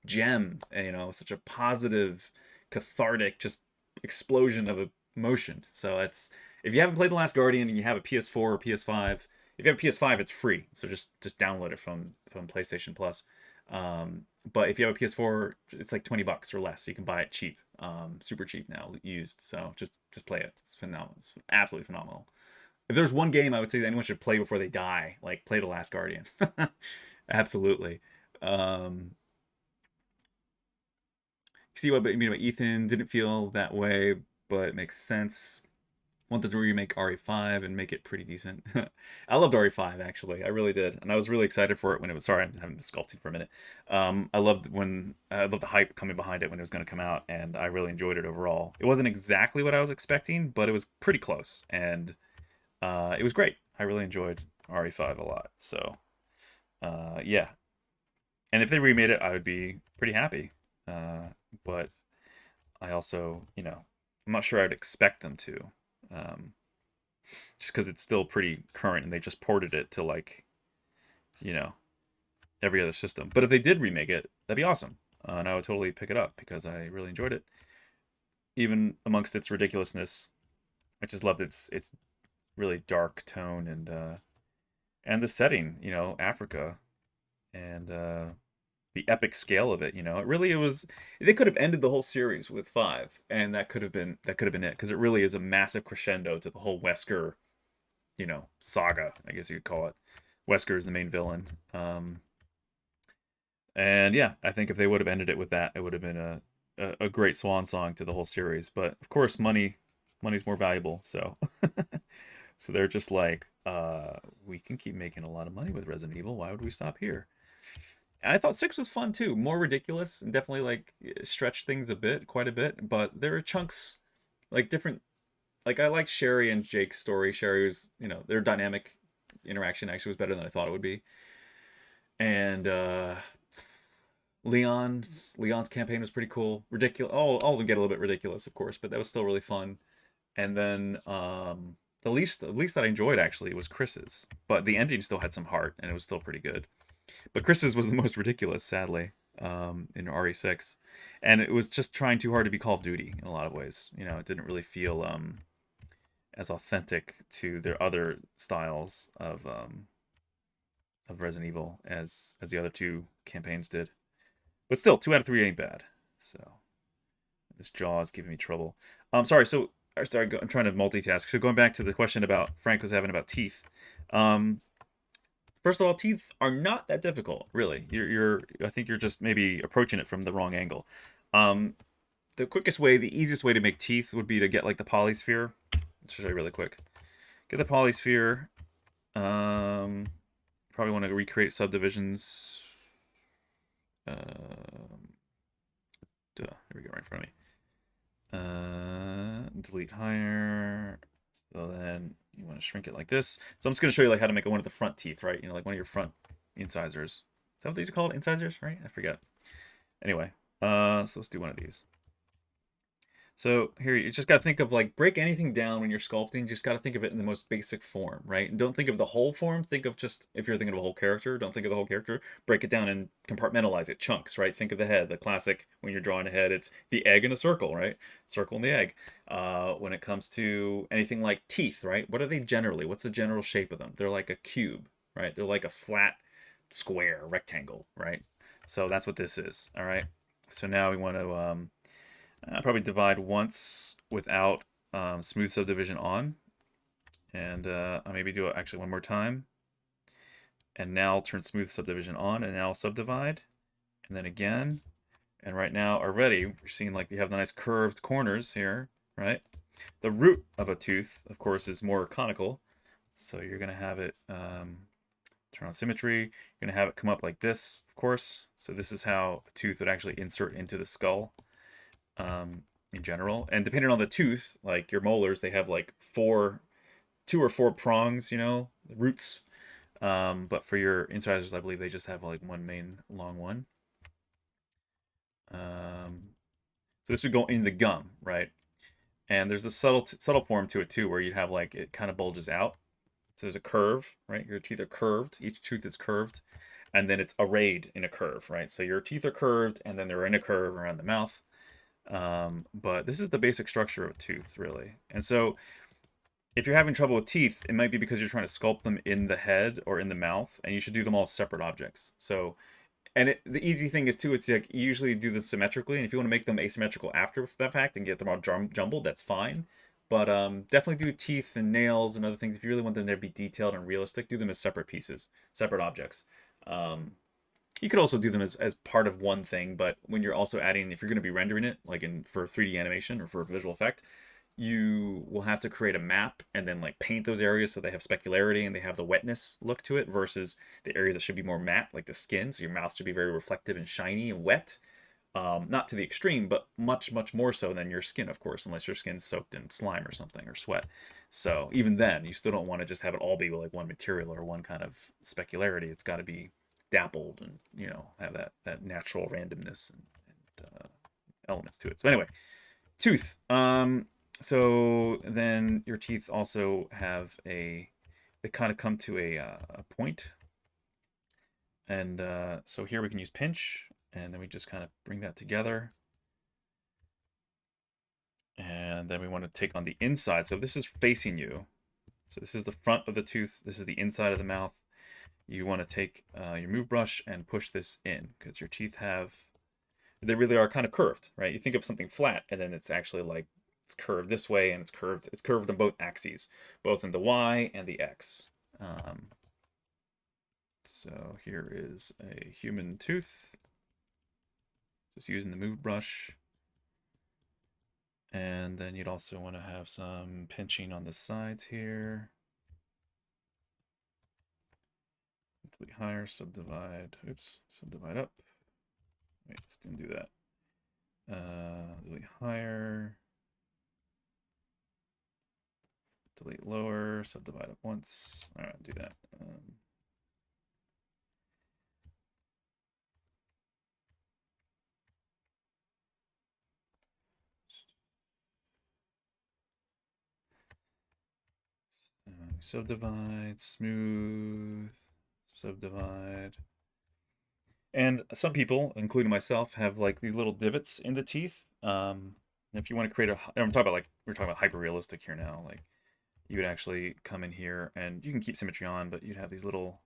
gem. You know, such a positive, cathartic, just explosion of emotion. So it's if you haven't played The Last Guardian and you have a PS4 or PS5, if you have a PS5, it's free. So just download it from PlayStation Plus. But if you have a PS4, it's like $20 or less. So you can buy it cheap, super cheap now, used. So just play it. It's phenomenal. It's absolutely phenomenal. If there's one game I would say that anyone should play before they die, like play The Last Guardian. Absolutely. See what you mean about Ethan. Didn't feel that way, but it makes sense. Wanted to remake RE5 and make it pretty decent. I loved RE5 actually, I really did, and I was really excited for it when it was. Sorry, I'm having sculpting for a minute. I loved the hype coming behind it when it was going to come out, and I really enjoyed it overall. It wasn't exactly what I was expecting, but it was pretty close, and it was great. I really enjoyed RE5 a lot. So yeah, and if they remade it, I would be pretty happy. But I also, I'm not sure I'd expect them to. Um, just because it's still pretty current and they just ported it to like, you know, every other system. But if they did remake it, that'd be awesome. And I would totally pick it up because I really enjoyed it. Even amongst its ridiculousness, I just loved its really dark tone and the setting, Africa and the epic scale of it. It was. They could have ended the whole series with 5, and that could have been it because it really is a massive crescendo to the whole Wesker, saga. I guess you could call it. Wesker is the main villain. And yeah, I think if they would have ended it with that, it would have been a great swan song to the whole series. But of course, money's more valuable. So so they're just like, we can keep making a lot of money with Resident Evil. Why would we stop here? And I thought 6 was fun too, more ridiculous and definitely like stretched things quite a bit. But there are chunks, like different. Like I liked Sherry and Jake's story. Sherry was, their dynamic interaction actually was better than I thought it would be. And Leon's campaign was pretty cool. Ridiculous. All of them get a little bit ridiculous, of course, but that was still really fun. And then the least that I enjoyed actually was Chris's, but the ending still had some heart and it was still pretty good. But Chris's was the most ridiculous, sadly, in RE6, and it was just trying too hard to be Call of Duty in a lot of ways. It didn't really feel as authentic to their other styles of Resident Evil as the other two campaigns did. But still, 2 out of 3 ain't bad. So this jaw is giving me trouble. Sorry. So sorry, I'm trying to multitask. So going back to the question about Frank was having about teeth. First of all, teeth are not that difficult, really. I think you're just maybe approaching it from the wrong angle. The easiest way to make teeth would be to get like the polysphere. Let's show you really quick. Get the polysphere. Probably want to recreate subdivisions. Here we go, right in front of me. Delete higher. So then you want to shrink it like this. So I'm just going to show you like how to make one of the front teeth, right? Like one of your front incisors. Is that what these are called? Incisors, right? I forget. Anyway, so let's do one of these. So here, you just got to think of like break anything down when you're sculpting. You just got to think of it in the most basic form, right? And don't think of the whole form. Think of just, if you're thinking of a whole character, don't think of the whole character. Break it down and compartmentalize it, chunks, right? Think of the head, the classic, when you're drawing a head, it's the egg in a circle, right? Circle and the egg. When it comes to anything like teeth, right? What are they generally? What's the general shape of them? They're like a cube, right? They're like a flat square, rectangle, right? So that's what this is, all right? So now we want to probably divide once without smooth subdivision on. And I'll maybe do it actually one more time. And now I'll turn smooth subdivision on, and now I'll subdivide. And then again. And right now already, we're seeing like you have the nice curved corners here, right? The root of a tooth, of course, is more conical. So you're going to have it turn on symmetry. You're going to have it come up like this, of course. So this is how a tooth would actually insert into the skull. In general, and depending on the tooth, like your molars, they have like 2 or 4 prongs, you know, roots. But for your incisors, I believe they just have like one main long one. So this would go in the gum, right? And there's a subtle form to it too, where you have like it kind of bulges out. So there's a curve, right? Your teeth are curved. Each tooth is curved, and then it's arrayed in a curve, right? So your teeth are curved, and then they're in a curve around the mouth. But this is the basic structure of a tooth, really. And so if you're having trouble with teeth, it might be because you're trying to sculpt them in the head or in the mouth, and you should do them all separate objects. So, and the easy thing is too, it's like you usually do them symmetrically, and if you want to make them asymmetrical after the fact and get them all jumbled, that's fine. But definitely do teeth and nails and other things. If you really want them to be detailed and realistic, do them as separate pieces, separate objects. You could also do them as part of one thing, but when you're also adding, if you're going to be rendering it, like for 3D animation or for visual effect, you will have to create a map and then like paint those areas so they have specularity and they have the wetness look to it versus the areas that should be more matte, like the skin. So your mouth should be very reflective and shiny and wet. Not to the extreme, but much, much more so than your skin, of course, unless your skin's soaked in slime or something or sweat. So even then, you still don't want to just have it all be like one material or one kind of specularity. It's got to be dappled and, you know, have that natural randomness and elements to it. So anyway, tooth. So then your teeth also have they kind of come to a point. And so here we can use pinch, and then we just kind of bring that together. And then we want to take on the inside. So if this is facing you, so this is the front of the tooth, this is the inside of the mouth, you want to take your move brush and push this in, because your teeth they really are kind of curved, right? You think of something flat, and then it's actually like it's curved this way, and it's curved on both axes, both in the Y and the X. So here is a human tooth, just using the move brush. And then you'd also want to have some pinching on the sides here. Delete higher, subdivide, subdivide up. Wait, just didn't do that. Delete higher. Delete lower, subdivide up once. All right, do that. Subdivide, smooth, subdivide. And some people, including myself, have like these little divots in the teeth. If you want to create I'm talking about like, we're talking about hyper realistic here now. Like you would actually come in here and you can keep symmetry on, but you'd have these little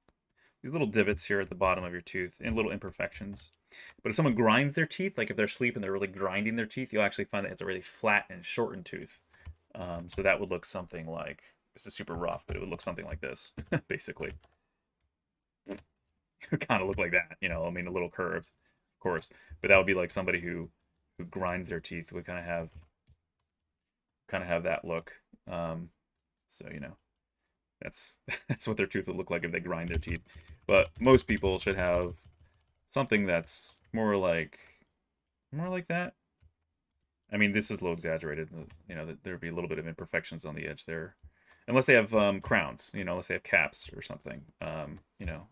divots here at the bottom of your tooth and little imperfections. But if someone grinds their teeth, like if they're asleep and they're really grinding their teeth, you'll actually find that it's a really flat and shortened tooth. So that would look something like, this is super rough, but it would look something like this, basically. It would kind of look like that, you know, I mean, a little curved, of course. But that would be like somebody who grinds their teeth would kind of have that look. So, you know, that's what their tooth would look like if they grind their teeth. But most people should have something that's more like that. I mean, this is a little exaggerated. You know, there would be a little bit of imperfections on the edge there, unless they have crowns. You know, unless they have caps or something. You know,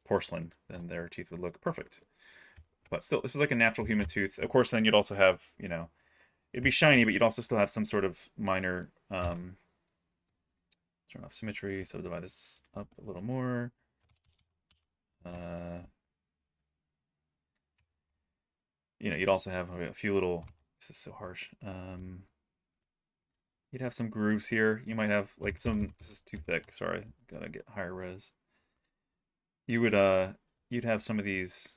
porcelain, then their teeth would look perfect. But still, this is like a natural human tooth. Of course, then you'd also have, you know, it'd be shiny, but you'd also still have some sort of minor turn off symmetry. So divide this up a little more. You know, you'd also have a few little. This is so harsh. You'd have some grooves here. You might have like some. This is too thick. Sorry, gotta get higher res. You would you'd have some of these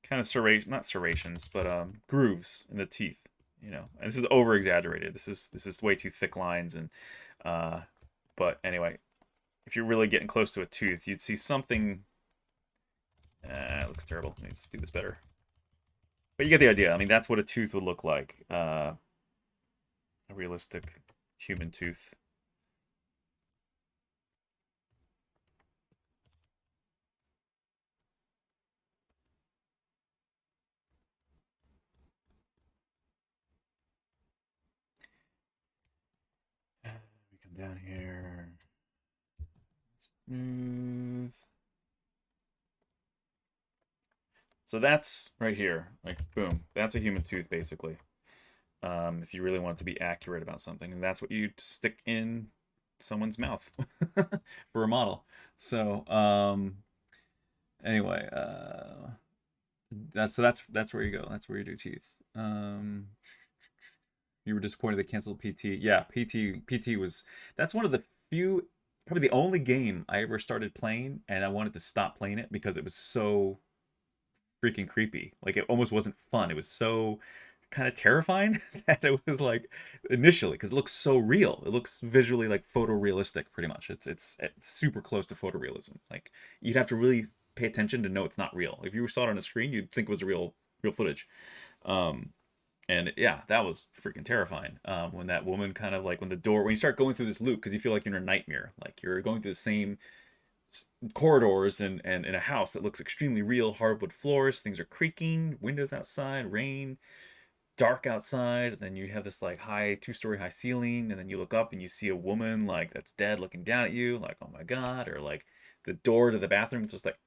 kind of serration, not serrations, but grooves in the teeth. You know, and this is over exaggerated. This is way too thick lines and uh, but anyway, if you're really getting close to a tooth, you'd see something. It looks terrible. Let me just do this better. But you get the idea. I mean, that's what a tooth would look like. A realistic human tooth. We come down here. Smooth. So that's right here. Like, boom. That's a human tooth, basically. If you really want to be accurate about something. And that's what you stick in someone's mouth for a model. So, anyway, that's where you go. That's where you do teeth. You were disappointed they canceled PT. Yeah, PT was that's one of the few, probably the only game I ever started playing, and I wanted to stop playing it because it was so freaking creepy. Like it almost wasn't fun. It was so kind of terrifying that it was like initially because it looks so real. It looks visually like photorealistic, pretty much. It's super close to photorealism. Like you'd have to really pay attention to know it's not real. If you saw it on a screen, you'd think it was real footage. Um, and yeah, that was freaking terrifying. When that woman kind of like when you start going through this loop because you feel like you're in a nightmare, like you're going through the same corridors and in a house that looks extremely real, hardwood floors, things are creaking, windows outside, rain, dark outside, and then you have this like high 2-story high ceiling, and then you look up and you see a woman like that's dead looking down at you, like oh my god, or like the door to the bathroom is just like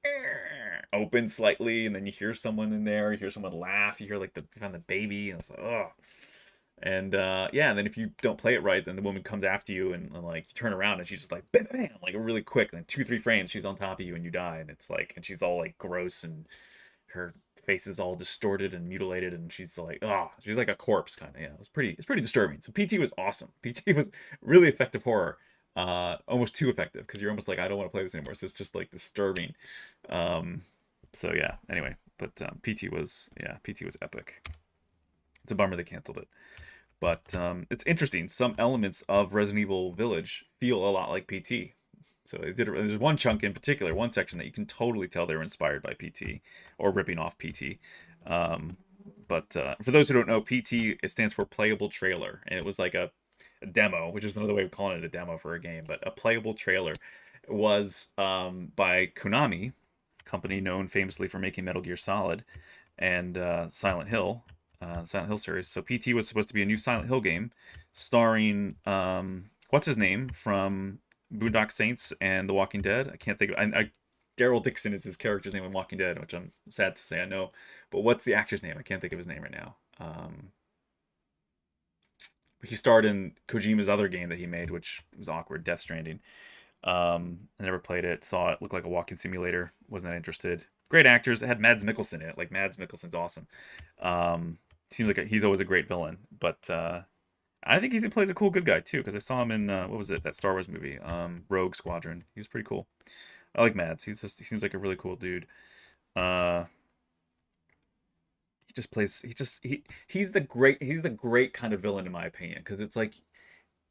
open slightly, and then you hear someone in there, you hear someone laugh, you hear like you found the baby, and it's like oh. And yeah, and then if you don't play it right, then the woman comes after you, and like you turn around and she's just like bam, bam, like really quick, and 2-3 frames she's on top of you and you die, and it's like, and she's all like gross and her face is all distorted and mutilated, and she's like she's like a corpse kind of. Yeah, it's pretty disturbing. So PT was awesome. PT was really effective horror, almost too effective because you're almost like I don't want to play this anymore. So it's just like disturbing. Um, so yeah. Anyway, but PT was epic. It's a bummer they canceled it. But it's interesting. Some elements of Resident Evil Village feel a lot like PT. So they did. There's one chunk in particular, one section that you can totally tell they were inspired by PT or ripping off PT. Um, but for those who don't know, PT it stands for playable trailer, and it was like a demo, which is another way of calling it a demo for a game. But a playable trailer was by Konami, company known famously for making Metal Gear Solid and Silent Hill series. So PT was supposed to be a new Silent Hill game starring what's his name from Boondock Saints and The Walking Dead. I can't think of Daryl Dixon is his character's name in Walking Dead, which I'm sad to say I know. But what's the actor's name? I can't think of his name right now. He starred in Kojima's other game that he made, which was awkward, Death Stranding. I never played it, saw it, looked like a walking simulator, wasn't that interested. Great actors. It had Mads Mikkelsen in it. Like Mads Mikkelsen's awesome. Seems like he's always a great villain, but I think he plays a cool good guy too because I saw him in what was it, that Star Wars movie, Rogue Squadron. He was pretty cool. I like Mads. He seems like a really cool dude. Uh, he just plays. He's the great kind of villain in my opinion because it's like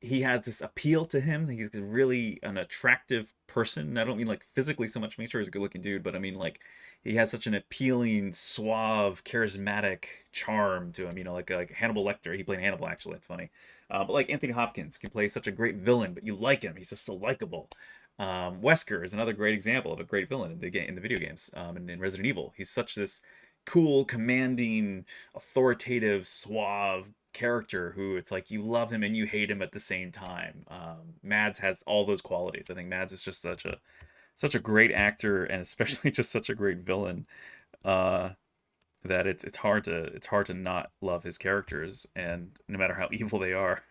he has this appeal to him. He's really an attractive person. And I don't mean like physically so much. Make sure he's a good looking dude, but I mean like he has such an appealing, suave, charismatic charm to him. You know, like Hannibal Lecter. He played Hannibal actually. It's funny. But like Anthony Hopkins can play such a great villain, but you like him. He's just so likable. Wesker is another great example of a great villain in the game, in the video games, and in Resident Evil. He's such this cool, commanding, authoritative, suave character who it's like you love him and you hate him at the same time. Mads has all those qualities. I think Mads is just such a great actor and especially just such a great villain. Uh, that it's hard to not love his characters, and no matter how evil they are.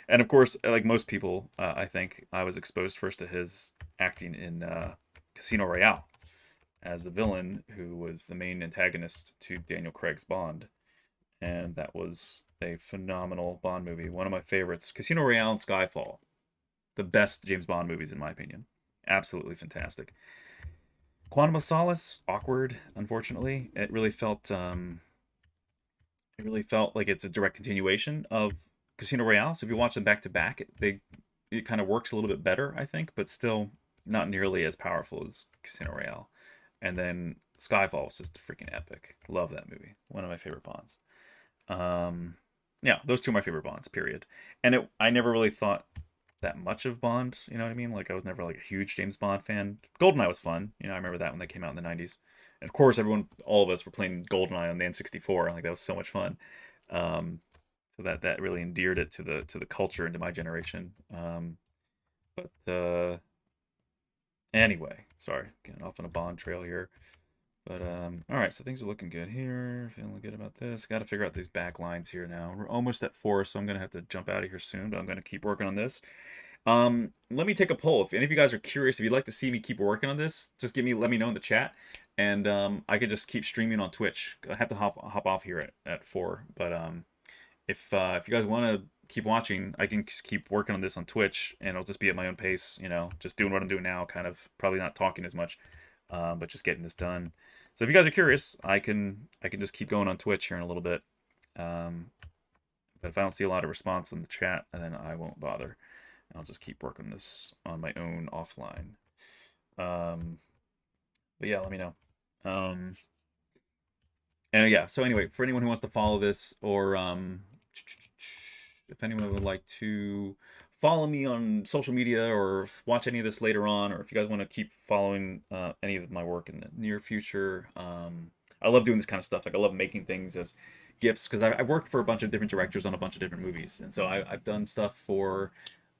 And of course, like most people, I think I was exposed first to his acting in Casino Royale as the villain who was the main antagonist to Daniel Craig's Bond, and that was a phenomenal Bond movie, one of my favorites. Casino Royale and Skyfall, the best James Bond movies in my opinion. Absolutely fantastic. Quantum of Solace, awkward, unfortunately. It really felt like it's a direct continuation of Casino Royale. So if you watch them back to back, it kind of works a little bit better, I think, but still not nearly as powerful as Casino Royale. And then Skyfall was just freaking epic. Love that movie. One of my favorite Bonds. Um, yeah, those two are my favorite Bonds. Period. And I never really thought that much of Bond. You know what I mean? Like I was never like a huge James Bond fan. GoldenEye was fun. I remember that when that came out in the '90s. And of course, all of us were playing GoldenEye on the N64. Like that was so much fun. Um, so that really endeared it to the culture and to my generation. But anyway, sorry, getting off on a Bond trail here. But all right, so things are looking good here. Feeling good about this. Got to figure out these back lines here now. We're almost at 4, so I'm gonna have to jump out of here soon. But I'm gonna keep working on this. Let me take a poll. If any of you guys are curious, if you'd like to see me keep working on this, just let me know in the chat, and I could just keep streaming on Twitch. I have to hop off here at 4, but if you guys want to keep watching, I can just keep working on this on Twitch, and it'll just be at my own pace. Just doing what I'm doing now, kind of probably not talking as much, but just getting this done. So if you guys are curious, I can just keep going on Twitch here in a little bit. But if I don't see a lot of response in the chat, then I won't bother. I'll just keep working this on my own offline. But yeah, let me know. And yeah, so anyway, for anyone who wants to follow this, or if anyone would like to follow me on social media or watch any of this later on, or if you guys want to keep following any of my work in the near future, I love doing this kind of stuff. Like I love making things as gifts, because I worked for a bunch of different directors on a bunch of different movies, and so I've done stuff for.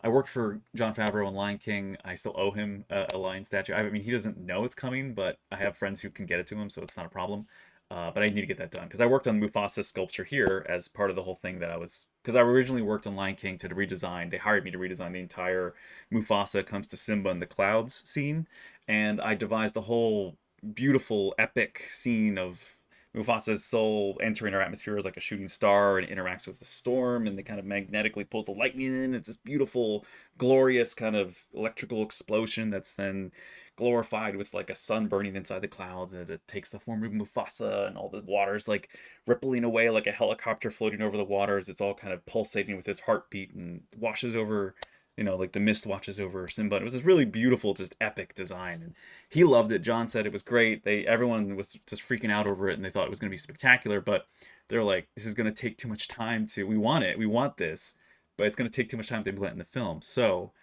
I worked for Jon Favreau on Lion King. I still owe him a lion statue. I mean, he doesn't know it's coming, but I have friends who can get it to him, so it's not a problem. But I need to get that done because I worked on Mufasa sculpture here as part of the whole thing because I originally worked on Lion King to redesign. They hired me to redesign the entire Mufasa comes to Simba in the clouds scene, and I devised a whole beautiful epic scene of Mufasa's soul entering our atmosphere as like a shooting star and interacts with the storm, and they kind of magnetically pulls the lightning in. It's this beautiful, glorious kind of electrical explosion that's then glorified with like a sun burning inside the clouds, and it takes the form of Mufasa, and all the water's like rippling away like a helicopter floating over the waters. It's all kind of pulsating with his heartbeat and washes over, like the mist watches over Simba. It was this really beautiful, just epic design, and he loved it. John said it was great. Everyone was just freaking out over it, and they thought it was going to be spectacular. But they're like, this is going to take too much time we want it, we want this, but it's going to take too much time to implement in the film. So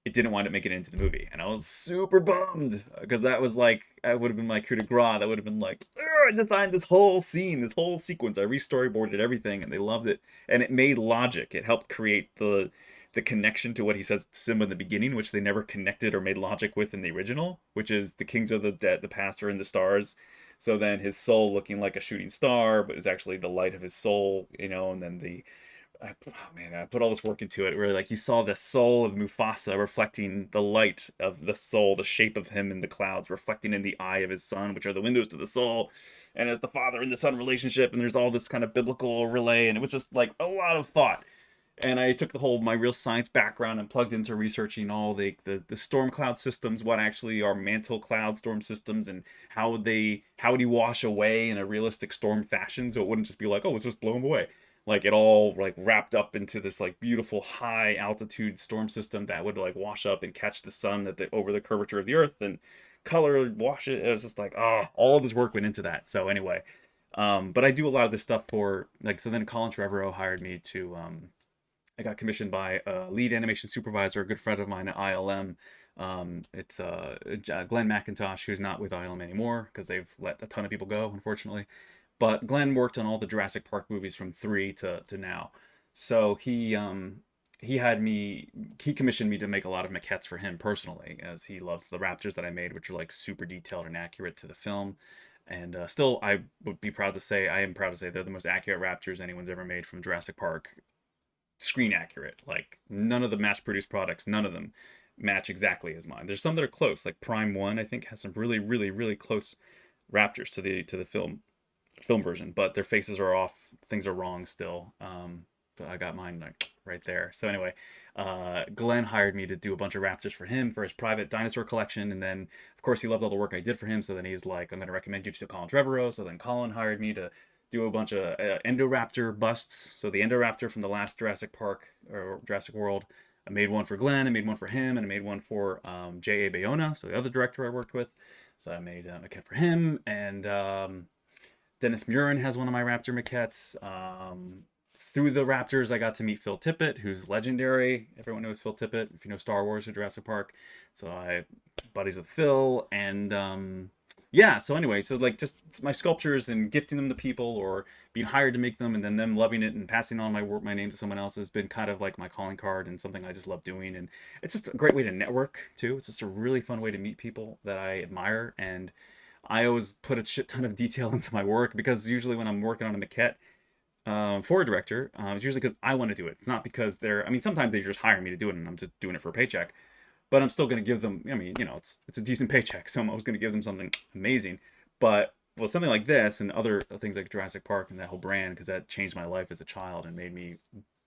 it didn't wind up making it into the movie, and I was super bummed because that was like, I would have been my coup de grace. That would have been like, I designed this whole scene, this whole sequence. I re-storyboarded everything, and they loved it, and it made logic. It helped create the connection to what he says to Simba in the beginning, which they never connected or made logic with in the original, which is the kings of the dead, the past are in the stars. So then his soul looking like a shooting star, but is actually the light of his soul, and then I put all this work into it where like you saw the soul of Mufasa reflecting the light of the soul, the shape of him in the clouds, reflecting in the eye of his son, which are the windows to the soul, and as the father and the son relationship, and there's all this kind of biblical relay, and it was just like a lot of thought. And I took my real science background and plugged into researching all the storm cloud systems, what actually are mantle cloud storm systems, and how would he wash away in a realistic storm fashion, so it wouldn't just be like, oh, let's just blow him away. Like it all like wrapped up into this like beautiful high altitude storm system that would like wash up and catch the sun over the curvature of the earth and color wash it. It was just like, all of this work went into that. So anyway, but I do a lot of this stuff for like, so then Colin Trevorrow hired me to I got commissioned by a lead animation supervisor, a good friend of mine at ILM. It's Glenn McIntosh, who's not with ILM anymore because they've let a ton of people go, unfortunately. But Glenn worked on all the Jurassic Park movies from 3 to now. So he commissioned me to make a lot of maquettes for him personally, as he loves the raptors that I made, which are like super detailed and accurate to the film. And still, I would be proud to say, I am proud to say they're the most accurate Raptors anyone's ever made from Jurassic Park. Screen accurate. Like, none of the mass produced products, none of them match exactly as mine. There's some that are close, like Prime 1, I think, has some really, really, really close Raptors to the film version, but their faces are off. Things are wrong still. But I got mine like right there. So anyway, Glenn hired me to do a bunch of Raptors for him for his private dinosaur collection, and then of course he loved all the work I did for him. So then he was like, "I'm going to recommend you to Colin Trevorrow." So then Colin hired me to do a bunch of Endoraptor busts. So the Endoraptor from the last Jurassic Park or Jurassic World, I made one for Glenn, I made one for him, and I made one for J.A. Bayona, so the other director I worked with. So I made a maquette for him, and Dennis Murin has one of my Raptor maquettes. Through the Raptors, I got to meet Phil Tippett, who's legendary. Everyone knows Phil Tippett, if you know Star Wars or Jurassic Park. So I buddies with Phil, and yeah. So anyway, so like just my sculptures and gifting them to people, or being hired to make them, and then them loving it and passing on my name to someone else has been kind of like my calling card and something I just love doing. And it's just a great way to network too. It's just a really fun way to meet people that I admire, and I always put a shit ton of detail into my work, because usually when I'm working on a maquette for a director, it's usually because I want to do it. It's not because they're, I mean, sometimes they just hire me to do it and I'm just doing it for a paycheck, but I'm still going to give them, I mean, you know, it's a decent paycheck, so I'm always going to give them something amazing. But well, something like this and other things like Jurassic Park and that whole brand, because that changed my life as a child and made me,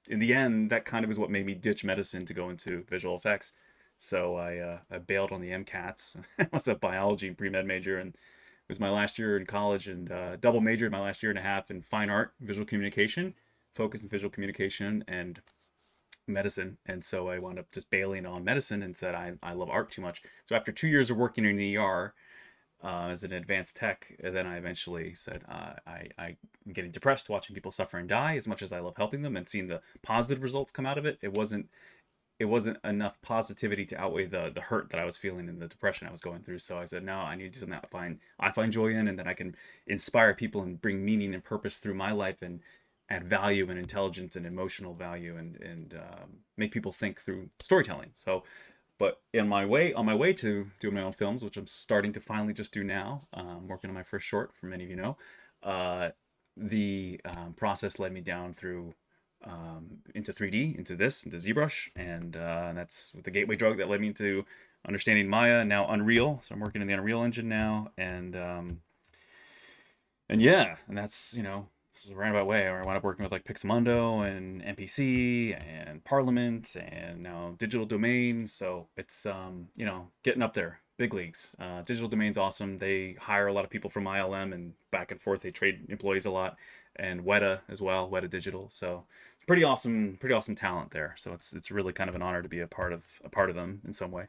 in the end, that kind of is what made me ditch medicine to go into visual effects. So I bailed on the MCATs. I was a biology and pre-med major, and it was my last year in college, and double majored my last year and a half in fine art, visual communication, focus in visual communication and medicine. And so I wound up just bailing on medicine and said, I love art too much. So after 2 years of working in ER as an advanced tech, then I eventually said, I'm getting depressed watching people suffer and die. As much as I love helping them and seeing the positive results come out of it, it wasn't enough positivity to outweigh the hurt that I was feeling and the depression I was going through. So I said, no, I need to do something that I find joy in, and that I can inspire people and bring meaning and purpose through my life, and add value and intelligence and emotional value, and make people think through storytelling. So, but on my way to doing my own films, which I'm starting to finally just do now, working on my first short, for many of you know, the process led me down through into 3D, into ZBrush, and that's the gateway drug that led me to understanding Maya, now Unreal. So I'm working in the Unreal Engine now, and yeah, and that's, you know, a roundabout way. I wound up working with like Pixamundo and NPC and Parliament and now Digital Domain. So it's you know, getting up there, big leagues. Digital Domain's awesome. They hire a lot of people from ILM, and back and forth they trade employees a lot, and Weta as well, Weta Digital. So pretty awesome talent there. So it's really kind of an honor to be a part of them in some way,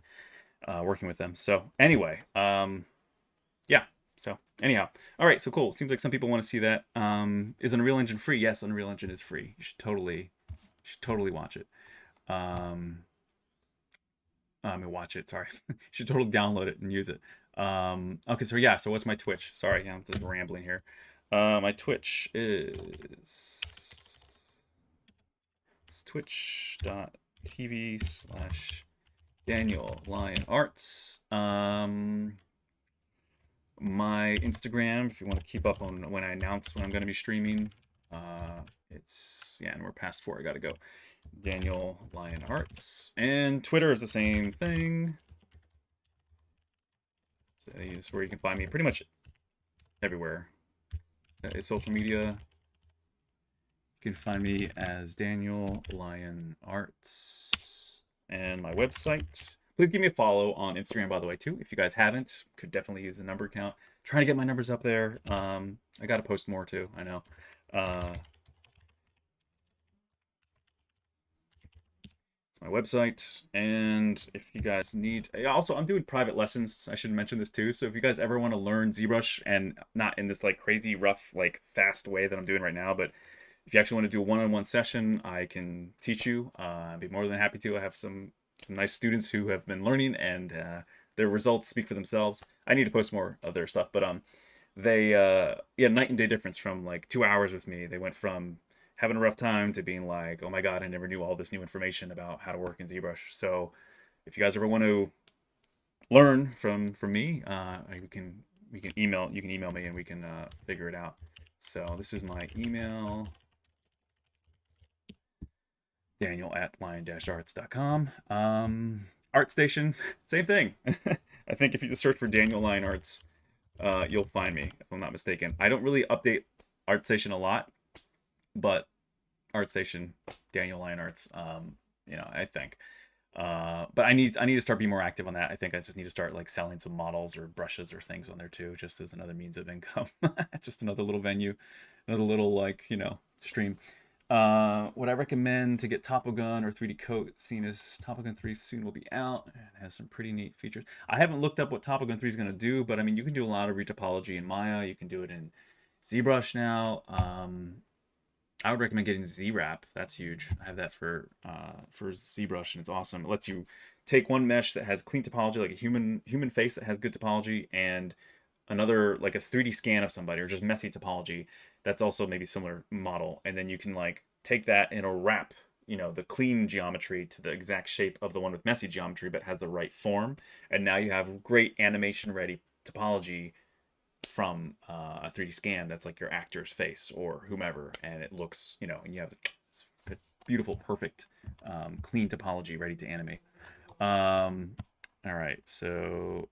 working with them. So anyway, yeah. So anyhow, all right. So cool. Seems like some people want to see that. Is Unreal Engine free? Yes, Unreal Engine is free. You should totally watch it. I mean, watch it. Sorry, you should totally download it and use it. Okay. So yeah. So what's my Twitch? Sorry, I'm just rambling here. My Twitch is twitch.tv/Daniel Lion Arts. My Instagram, if you want to keep up on when I announce when I'm going to be streaming, it's, yeah, and we're past 4, I gotta go. Daniel Lion Arts. And Twitter is the same thing. So it's where you can find me pretty much everywhere. That is social media. You can find me as Daniel Lion Arts. And my website. Please give me a follow on Instagram, by the way, too. If you guys haven't, could definitely use the number count. Trying to get my numbers up there. I got to post more, too. I know. It's my website. And if you guys need... Also, I'm doing private lessons. I should mention this, too. So if you guys ever want to learn ZBrush, and not in this like crazy, rough, like fast way that I'm doing right now, but if you actually want to do a one-on-one session, I can teach you. I'd be more than happy to. I have some nice students who have been learning, and their results speak for themselves. I need to post more of their stuff, but they yeah, night and day difference from like 2 hours with me. They went from having a rough time to being like, oh my god, I never knew all this new information about how to work in ZBrush. So if you guys ever want to learn from me, you can you can email me and we can figure it out. So this is my email, Daniel@lion-arts.com. ArtStation, same thing. I think if you just search for Daniel Lion Arts, you'll find me, if I'm not mistaken. I don't really update ArtStation a lot, but ArtStation, Daniel Lion Arts, I think. But I need to start being more active on that. I think I just need to start like selling some models or brushes or things on there too, just as another means of income. Just another little venue, another little like, stream. What I recommend to get Topo Gun or 3D Coat, seeing as Topo Gun 3 soon will be out and has some pretty neat features. I haven't looked up what Topo Gun 3 is going to do, but I mean, you can do a lot of retopology in Maya. You can do it in ZBrush now. I would recommend getting ZWrap. That's huge. I have that for ZBrush, and it's awesome. It lets you take one mesh that has clean topology, like a human face that has good topology, and another like a 3D scan of somebody or just messy topology that's also maybe similar model, and then you can like take that and wrap the clean geometry to the exact shape of the one with messy geometry but has the right form, and now you have great animation ready topology from a 3D scan that's like your actor's face or whomever, and it looks, and you have the beautiful, perfect, clean topology ready to animate. All right, so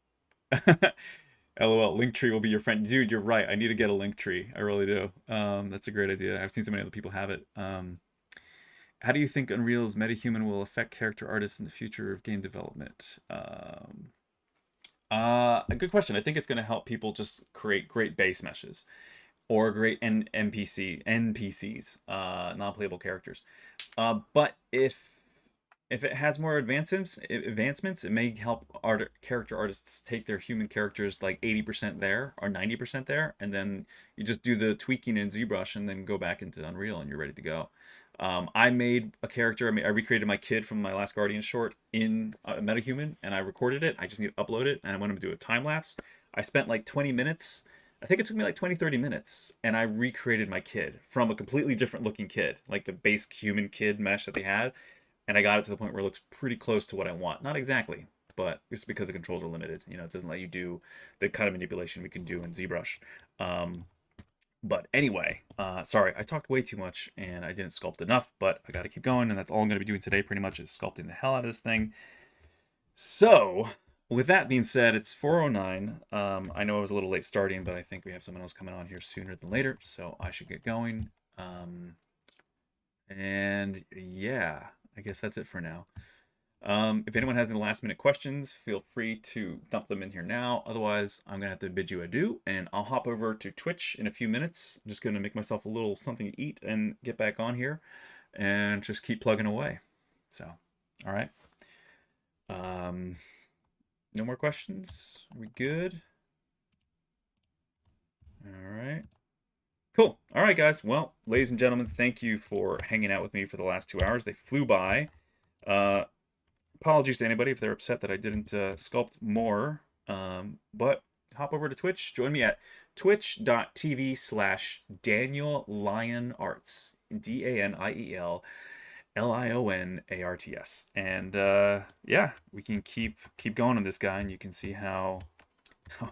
LOL, Linktree will be your friend. Dude, you're right. I need to get a Linktree. I really do. That's a great idea. I've seen so many other people have it. How do you think Unreal's MetaHuman will affect character artists in the future of game development? A good question. I think it's going to help people just create great base meshes or great NPCs, non-playable characters. But if it has more advancements, it may help character artists take their human characters like 80% there or 90% there, and then you just do the tweaking in ZBrush and then go back into Unreal and you're ready to go. I made a character. I recreated my kid from my last Guardian short in MetaHuman, and I recorded it. I just need to upload it, and I want to do a time lapse. I spent like 20 minutes. I think it took me like 30 minutes, and I recreated my kid from a completely different looking kid, like the base human kid mesh that they had, and I got it to the point where it looks pretty close to what I want. Not exactly, but just because the controls are limited. It doesn't let you do the kind of manipulation we can do in ZBrush. But anyway, sorry, I talked way too much and I didn't sculpt enough, but I got to keep going, and that's all I'm going to be doing today pretty much is sculpting the hell out of this thing. So, with that being said, it's 4:09. I know I was a little late starting, but I think we have someone else coming on here sooner than later, so I should get going. And yeah, I guess that's it for now. If anyone has any last minute questions, feel free to dump them in here now. Otherwise, I'm gonna have to bid you adieu, and I'll hop over to Twitch in a few minutes. I'm just gonna make myself a little something to eat and get back on here and just keep plugging away. So, all right. No more questions? Are we good? All right. Cool. All right, guys. Well, ladies and gentlemen, thank you for hanging out with me for the last 2 hours. They flew by. Apologies to anybody if they're upset that I didn't sculpt more, but hop over to Twitch. Join me at twitch.tv/Daniel Lion Arts, DANIELLIONARTS, and yeah, we can keep going on this guy, and you can see how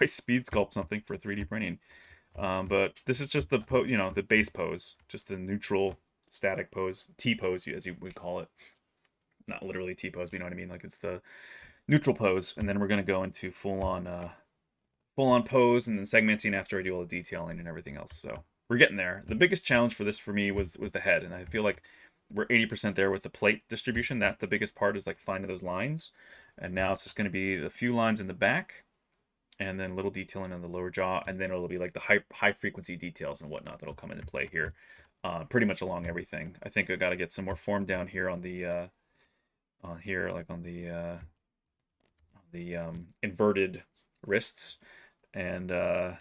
I speed sculpt something for 3D printing. But this is just the the base pose, just the neutral static pose, T pose as you would call it. Not literally T-pose, but you know what I mean? Like it's the neutral pose, and then we're going to go into full-on pose and then segmenting after I do all the detailing and everything else. So we're getting there. The biggest challenge for this for me was the head, and I feel like we're 80% there with the plate distribution. That's the biggest part, is like finding those lines. And now it's just going to be a few lines in the back, and then a little detailing on the lower jaw, and then it'll be like the high frequency details and whatnot that'll come into play here, pretty much along everything. I think I got to get some more form down here on the here, like on the inverted wrists, and then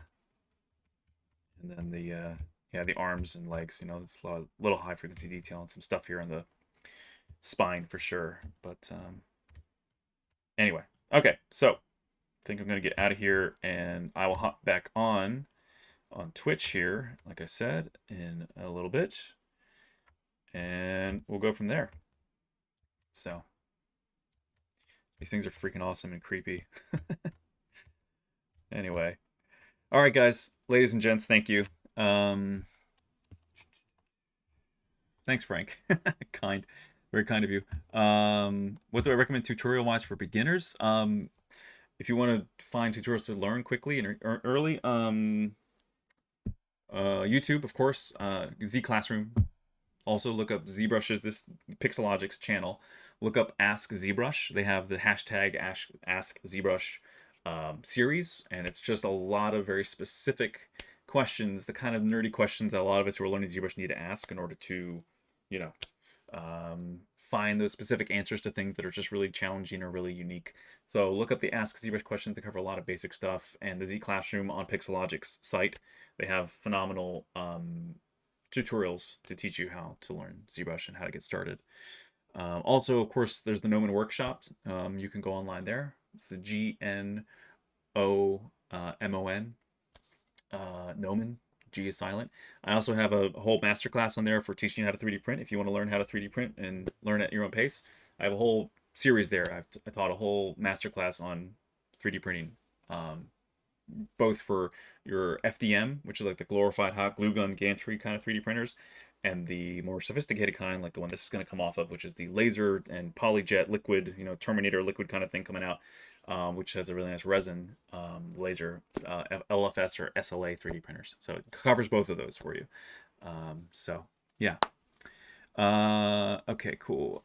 the arms and legs. It's a little high frequency detail and some stuff here on the spine for sure. But anyway, okay, so I think I'm gonna get out of here, and I will hop back on Twitch here, like I said, in a little bit, and we'll go from there. So these things are freaking awesome and creepy. Anyway, All right, guys, ladies and gents, thank you. Um, Thanks, Frank. Kind, very kind of you. What do I recommend tutorial-wise for beginners? If you want to find tutorials to learn quickly and early, YouTube, of course, Z Classroom. Also, look up ZBrush's this Pixologic's channel. Look up Ask ZBrush. They have the hashtag Ask ZBrush series, and it's just a lot of very specific questions, the kind of nerdy questions that a lot of us who are learning ZBrush need to ask in order to, you know, find those specific answers to things that are just really challenging or really unique. So look up the Ask ZBrush questions. They cover a lot of basic stuff, and the Z Classroom on Pixologic's site. They have phenomenal tutorials to teach you how to learn ZBrush and how to get started. Also, of course, there's the Gnomon Workshop. You can go online there. It's the GNOMON. Gnomon. G is silent. I also have a whole masterclass on there for teaching you how to 3D print. If you want to learn how to 3D print and learn at your own pace, I have a whole series there. I taught a whole masterclass on 3D printing, both for your FDM, which is like the glorified hot glue gun gantry kind of 3D printers, and the more sophisticated kind, like the one this is going to come off of, which is the laser and polyjet liquid, Terminator liquid kind of thing coming out, which has a really nice resin laser, LFS or SLA 3D printers. So it covers both of those for you. So yeah. Okay, cool.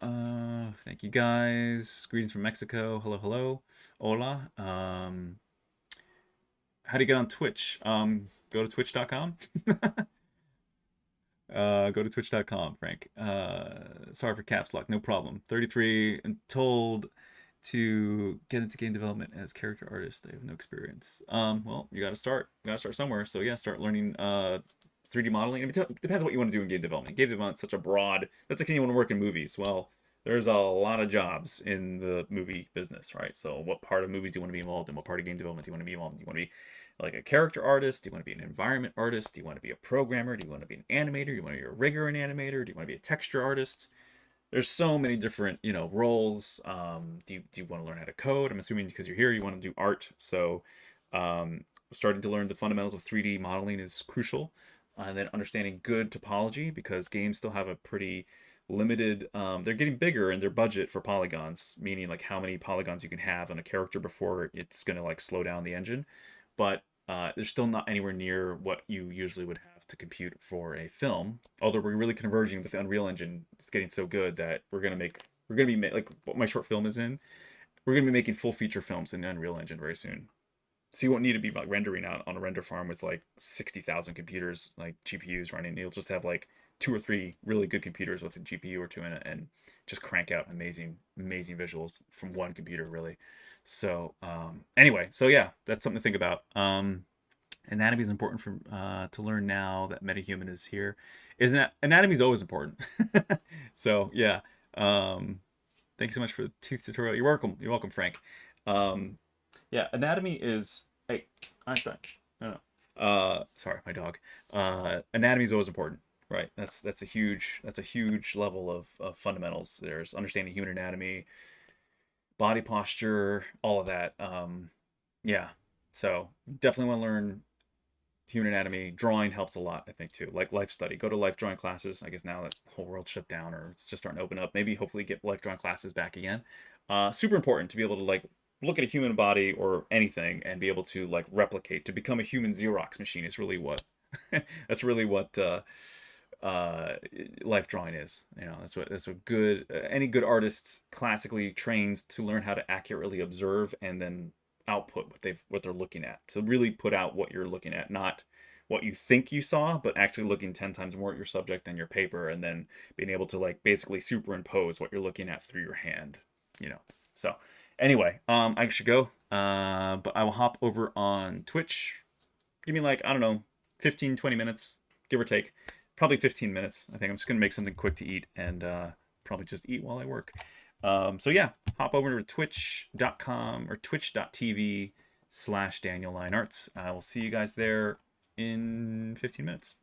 Thank you guys. Greetings from Mexico. Hello, hello. Hola. How do you get on Twitch? Go to twitch.com. Go to twitch.com, Frank. Sorry for caps lock, no problem. 33 and told to get into game development as character artist. I have no experience. Well, you gotta start. Somewhere. So yeah, start learning 3D modeling. It depends what you want to do in game development. Game development is such a broad. That's like you want to work in movies. Well, there's a lot of jobs in the movie business, right? So what part of movies do you want to be involved in? What part of game development do you want to be involved in? Do you want to be like a character artist? Do you want to be an environment artist? Do you want to be a programmer? Do you want to be an animator? Do you want to be a rigger and animator? Do you want to be a texture artist? There's so many different, roles. Do you want to learn how to code? I'm assuming because you're here, you want to do art. So starting to learn the fundamentals of 3D modeling is crucial. And then understanding good topology, because games still have a pretty limited, they're getting bigger in their budget for polygons, meaning like how many polygons you can have on a character before it's going to like slow down the engine. But they're still not anywhere near what you usually would have to compute for a film. Although we're really converging with the Unreal Engine. It's getting so good that we're going to be like what my short film is in. We're going to be making full feature films in the Unreal Engine very soon. So you won't need to be like rendering out on a render farm with like 60,000 computers, like GPUs running. You'll just have like 2 or 3 really good computers with a GPU or 2 in it, and just crank out amazing visuals from one computer, really. So anyway, so yeah, that's something to think about. Anatomy is important for to learn now that MetaHuman is here. Isn't that anatomy is always important? So yeah, thank you so much for the tooth tutorial. You're welcome. You're welcome, Frank. Yeah, anatomy is. Hey, Einstein. No, no. Sorry, my dog. Anatomy is always important, right? That's a huge level of fundamentals. There's understanding human anatomy, body posture, all of that. Yeah, so definitely want to learn human anatomy. Drawing helps a lot, I think, too. Like life study. Go to life drawing classes. I guess now that the whole world shut down, or it's just starting to open up, maybe hopefully get life drawing classes back again. Super important to be able to like look at a human body or anything and be able to like replicate, to become a human Xerox machine is really what that's really what life drawing is. That's what good any good artist classically trains to learn how to accurately observe and then output what they're looking at, to really put out what you're looking at, not what you think you saw, but actually looking 10 times more at your subject than your paper, and then being able to like basically superimpose what you're looking at through your hand. So anyway, I should go, but I will hop over on Twitch. Give me like, I don't know, 15-20 minutes, give or take. Probably 15 minutes. I think I'm just gonna make something quick to eat and probably just eat while I work. So yeah, hop over to twitch.com or twitch.tv/DanielLionArts. I will see you guys there in 15 minutes.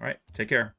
All right, take care.